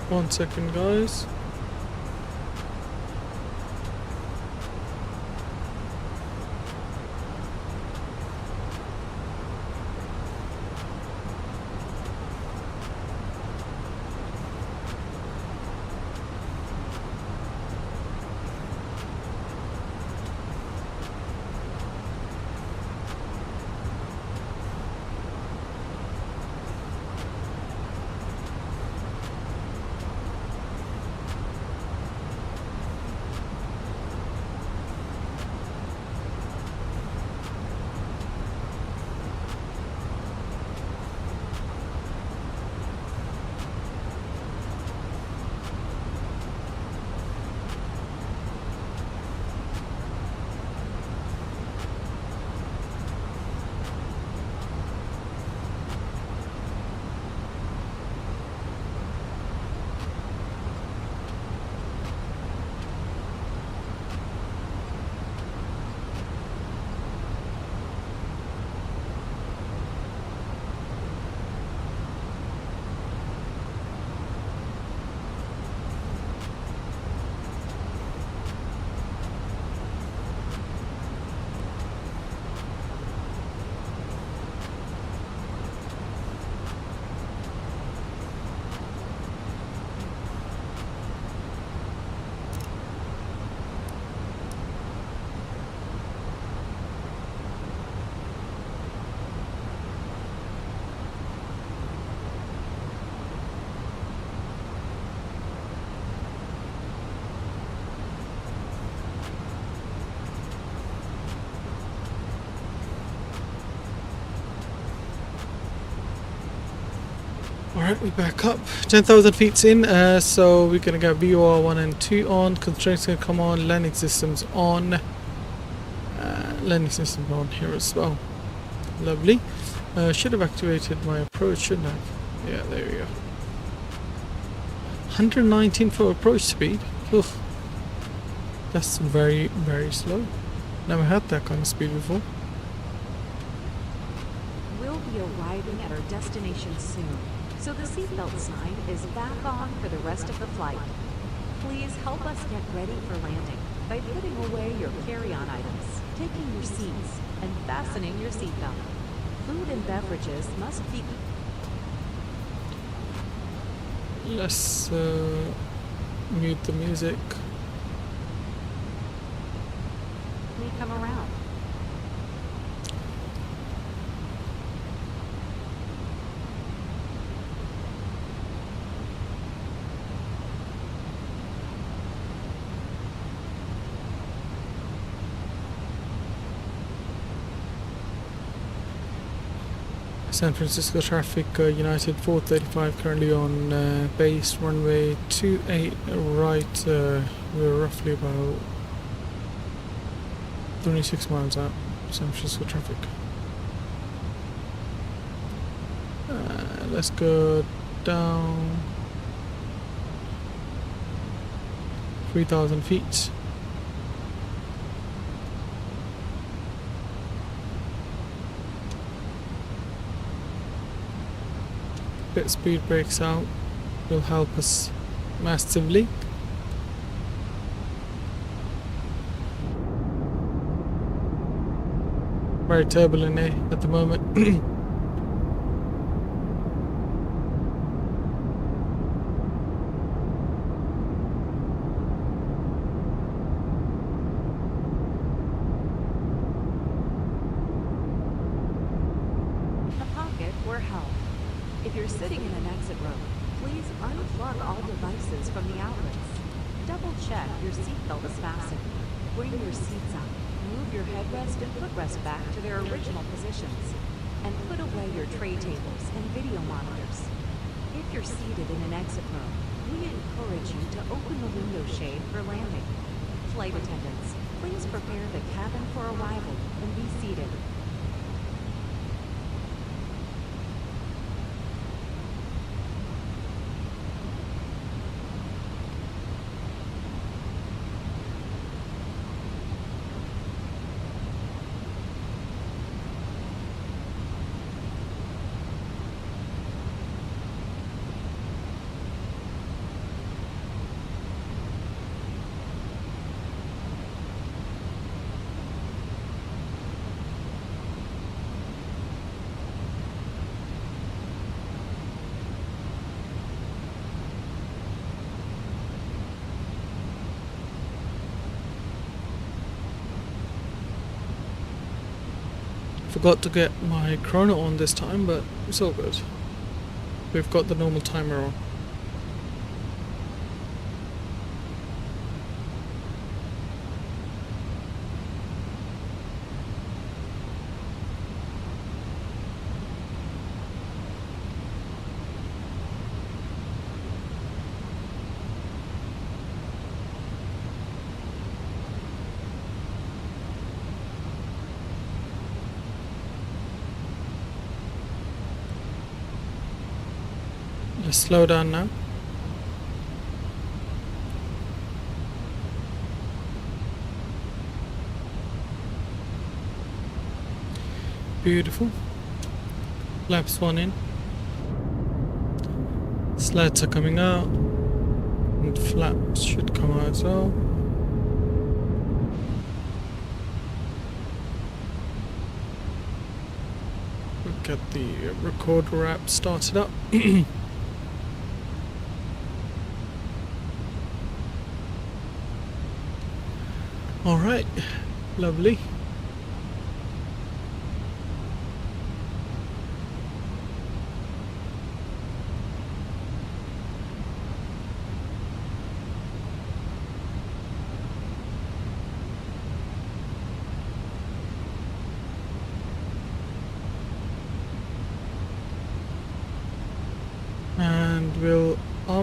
One second, guys. Alright, we're back up. 10,000 feet in, so we're gonna get VOR 1 and 2 on, constraints gonna come on, landing systems on. Landing system on here as well. Lovely. Should have activated my approach, shouldn't I? Yeah, there we go. 119 for approach speed. Ugh. That's very, very slow. Never had that kind of speed before. We'll be arriving at our destination soon, so the seatbelt sign is back on for the rest of the flight. Please help us get ready for landing by putting away your carry-on items, taking your seats, and fastening your seatbelt. Food and beverages must be... Let's mute the music. We come around. San Francisco traffic, United 435 currently on base runway 28 right. We're roughly about 26 miles out. San Francisco traffic. Let's go down 3,000 feet. Bit speed brakes out will help us massively. Very turbulent at the moment. The pocket or help. If you're sitting in an exit row, please unplug all devices from the outlets. Double check your seatbelt is fastened. Bring your seats up. Move your headrest and footrest back to their original positions. And put away your tray tables and video monitors. If you're seated in an exit row, we encourage you to open the window shade for landing. Flight attendants, please prepare the cabin for arrival and be seated. Forgot to get my chrono on this time, but it's all good. We've got the normal timer on. Let's slow down now. Beautiful. Flaps one in. Slats are coming out. And flaps should come out as well. We'll get the recorder app started up. Alright, lovely.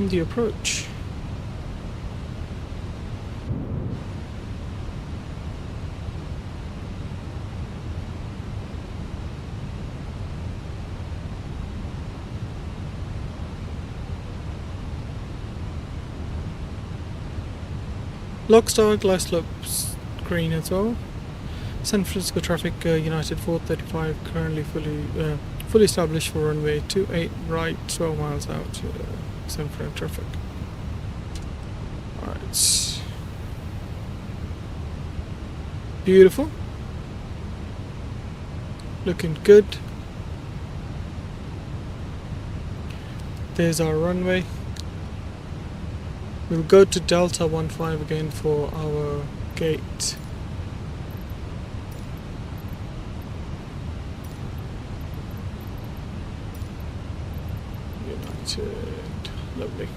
on the approach. Log start, glide slopes green as well. San Francisco traffic, United 435 currently fully established for runway 28 right, 12 miles out. San Fran traffic. Alright. Beautiful. Looking good. There's our runway. We'll go to Delta 15 again for our gate. United, lovely.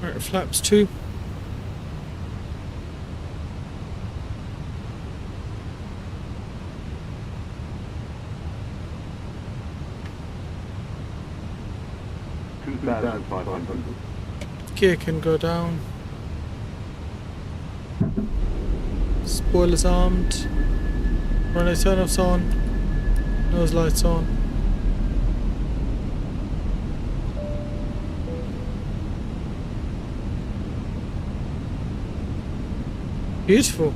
Alright, flaps 2. Gear can go down. Spoilers armed. Runway turn-offs on. Nose lights on. Beautiful.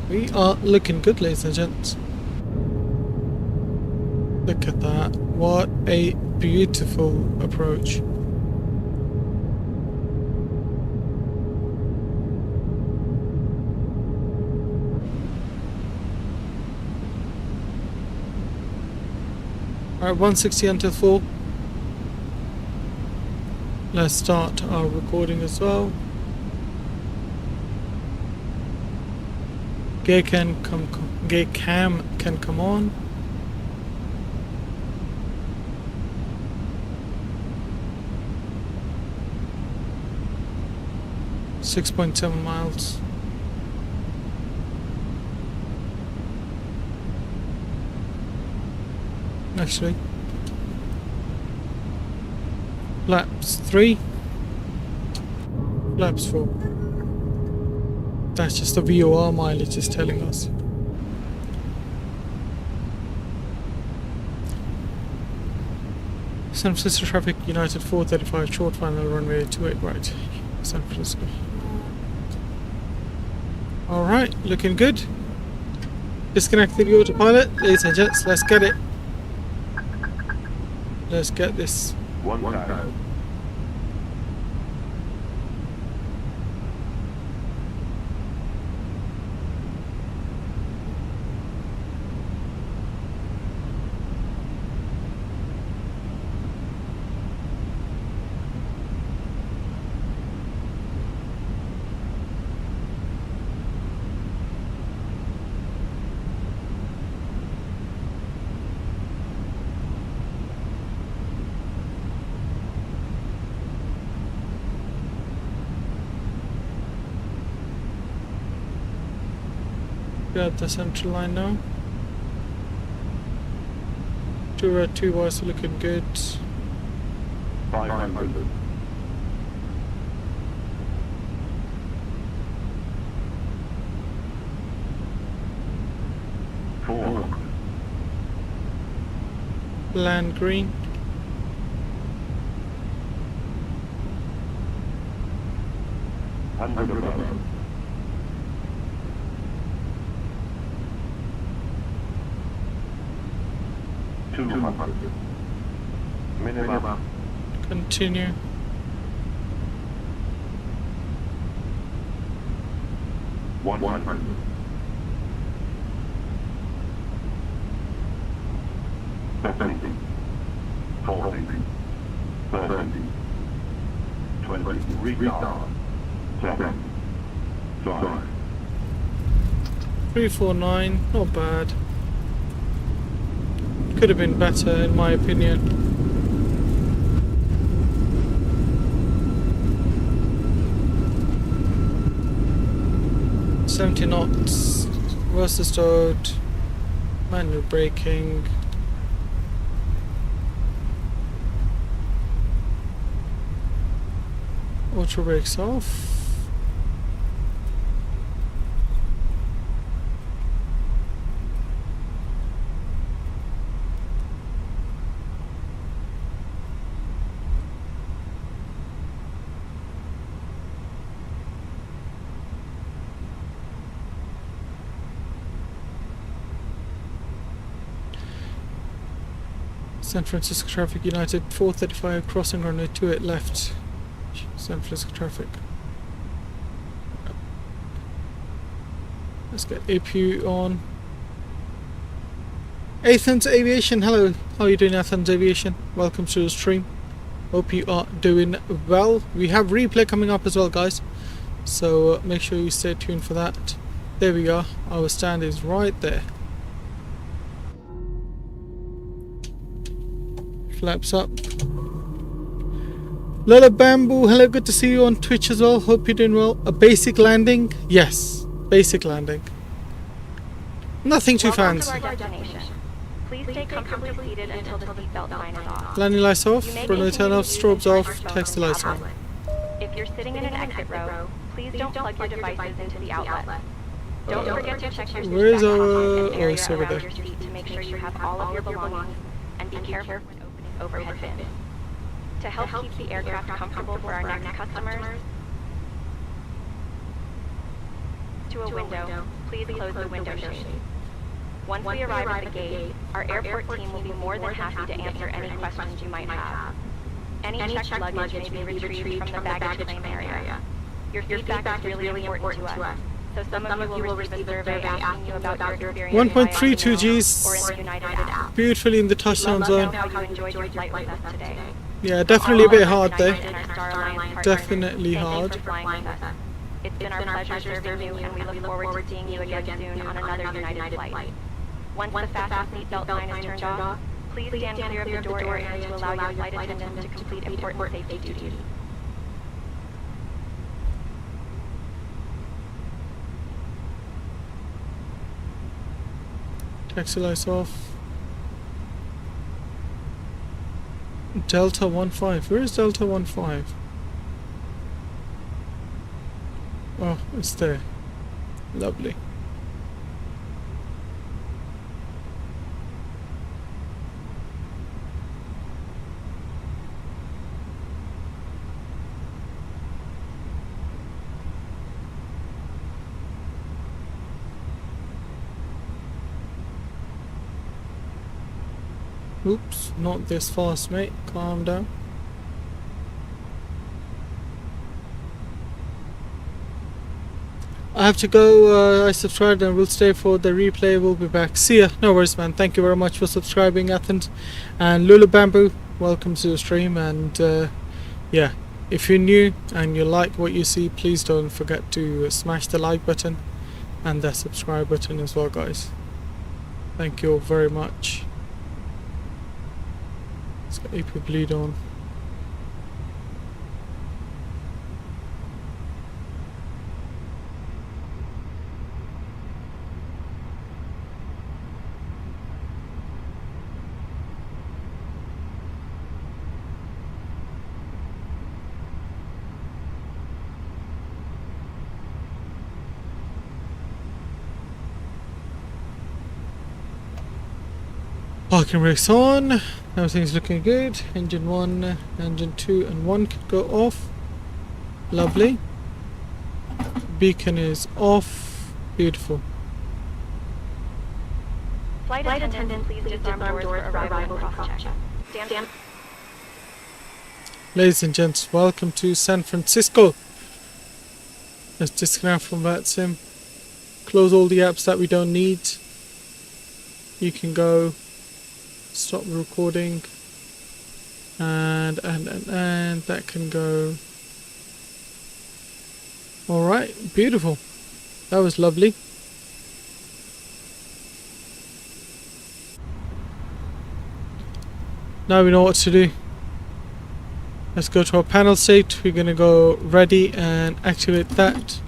We are looking good, ladies and gents. Look at that. What a beautiful approach. Alright, 160 until 4. Let's start our recording as well. Gear cam can come on. .7 miles. Actually, flaps 3, flaps 4. That's just the VOR mileage is telling us. San Francisco traffic, United 435, short final runway 28 right, San Francisco. Alright, looking good. Disconnected the autopilot, ladies and gents, let's get it. Let's get this. One time. Got the central line now. 2 red, 2 whites are looking good. 500. Land green. Minimum. Continue. One. 50. 40. 30. 20. Retard. 7. 5. 349, not bad. Could have been better in my opinion. .70 knots. Versus stowed. Manual braking. Auto brakes off. San Francisco traffic, United 435 crossing runway 28 left. San Francisco traffic. Let's get APU on. Athens Aviation, hello. How are you doing, Athens Aviation? Welcome to the stream. Hope you are doing well. We have replay coming up as well, guys. So make sure you stay tuned for that. There we are. Our stand is right there. Flaps up. Lola Bamboo, hello, good to see you on Twitch as well. Hope you're doing well. A basic landing? Yes, basic landing. Nothing too Welcome fancy. to our destination. Please stay comfortably seated until the seatbelt sign is off. Landing lights off, You may runway turn off, continue strobes using off, your text to phone lights on. tablet. If you're sitting in an exit row, please don't plug your devices into the outlet. Don't forget to check your Where is seatback our... content Oh, area it's over around there. your seat to make sure you have all of your belongings, and be careful when opening overhead bins. To help keep the aircraft comfortable for our next customers, to a window, please close the window shade. Once we arrive at the gate, our airport team will be more than happy to answer any questions you might have. Any checked luggage may be retrieved from the baggage claim area. Your feedback is really important to us, so some of you will receive a survey asking you about your experience 1.32 or in Gs, the United app. beautifully in the touchdown zone. How you enjoyed your flight with us today. Yeah, definitely a bit hard there. And our Star Alliance partners, Definitely thank you hard. for flying with us. It's been our pleasure serving you, and we look forward to seeing you again soon on another United flight. Once the fasten seatbelt sign is turned off, please stand clear of the door area to allow your flight attendants to complete important safety duties. Taxi lights off. Delta 15. Where is Delta 15? Oh, it's there. Lovely. Oops, not this fast, mate. Calm down. I have to go. I subscribed and will stay for the replay. We'll be back. See ya. No worries, man. Thank you very much for subscribing, Athens. And Lulu Bamboo, welcome to the stream. And yeah, if you're new and you like what you see, please don't forget to smash the like button and the subscribe button as well, guys. Thank you all very much. Let's get AP bleed on. Parking brakes on. Everything's looking good. Engine 1, engine 2 and 1 can go off. Lovely. Beacon is off. Beautiful. Flight attendant, please disarm doors for arrival and cross-check. Stand. Ladies and gents, welcome to San Francisco. Let's disconnect from VATSIM. Close all the apps that we don't need. You can go. Stop recording. And that can go. Alright, beautiful. That was lovely. Now we know what to do. Let's go to our panel state. We're gonna go ready and activate that.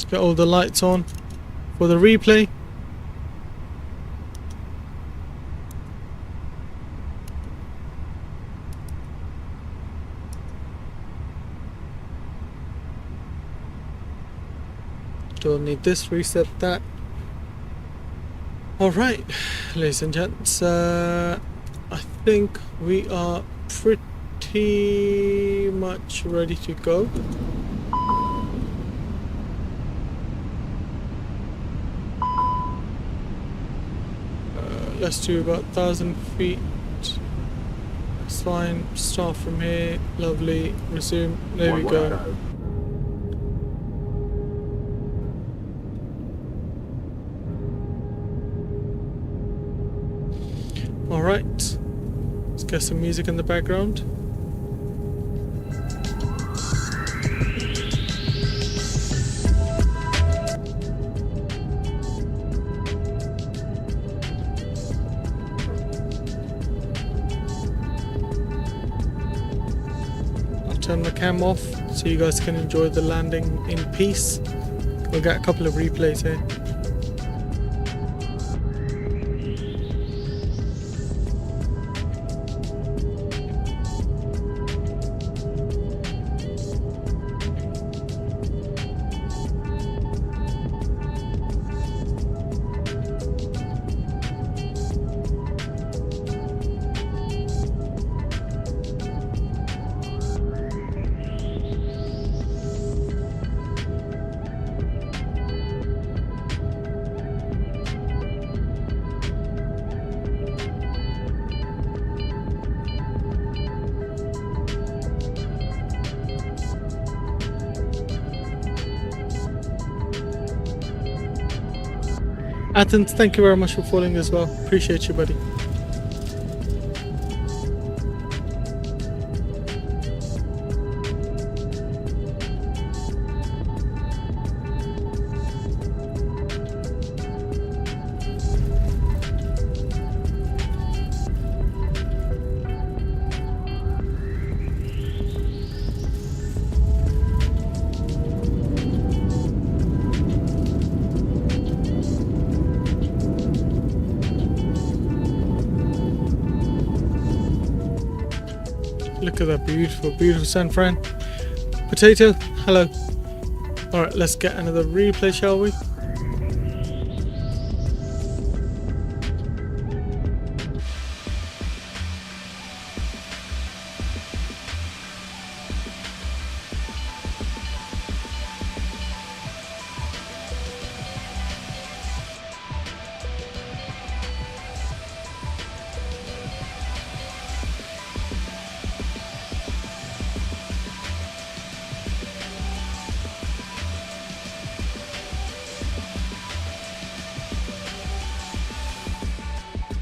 get all the lights on for the replay. Don't need this, reset that. Alright, ladies and gents, I think we are pretty much ready to go. Let's do about 1,000 feet. That's fine. Start from here. Lovely. Resume. There we go. Alright. Let's get some music in the background. Turn the cam off so you guys can enjoy the landing in peace. We'll get a couple of replays here. Athens, thank you very much for following as well. Appreciate you, buddy. Look at that beautiful, beautiful San Fran. Potato, hello. Alright, let's get another replay, shall we?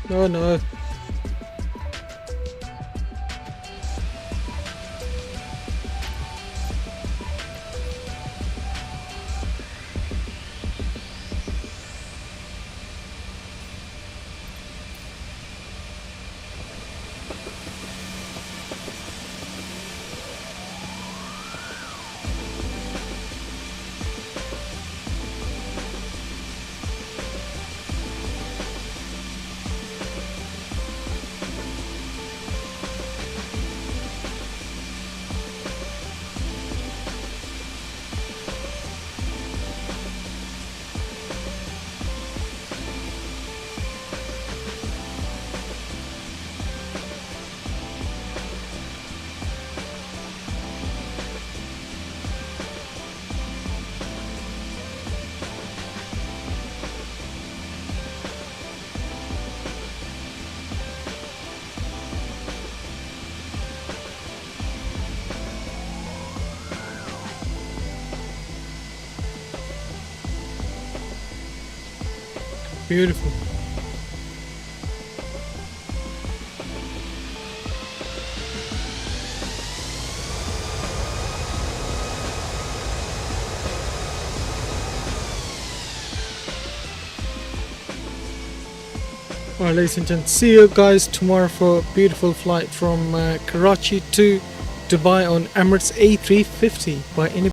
Oh no. Beautiful. Alright, ladies and gents, see you guys tomorrow for a beautiful flight from Karachi to Dubai on Emirates A320 by any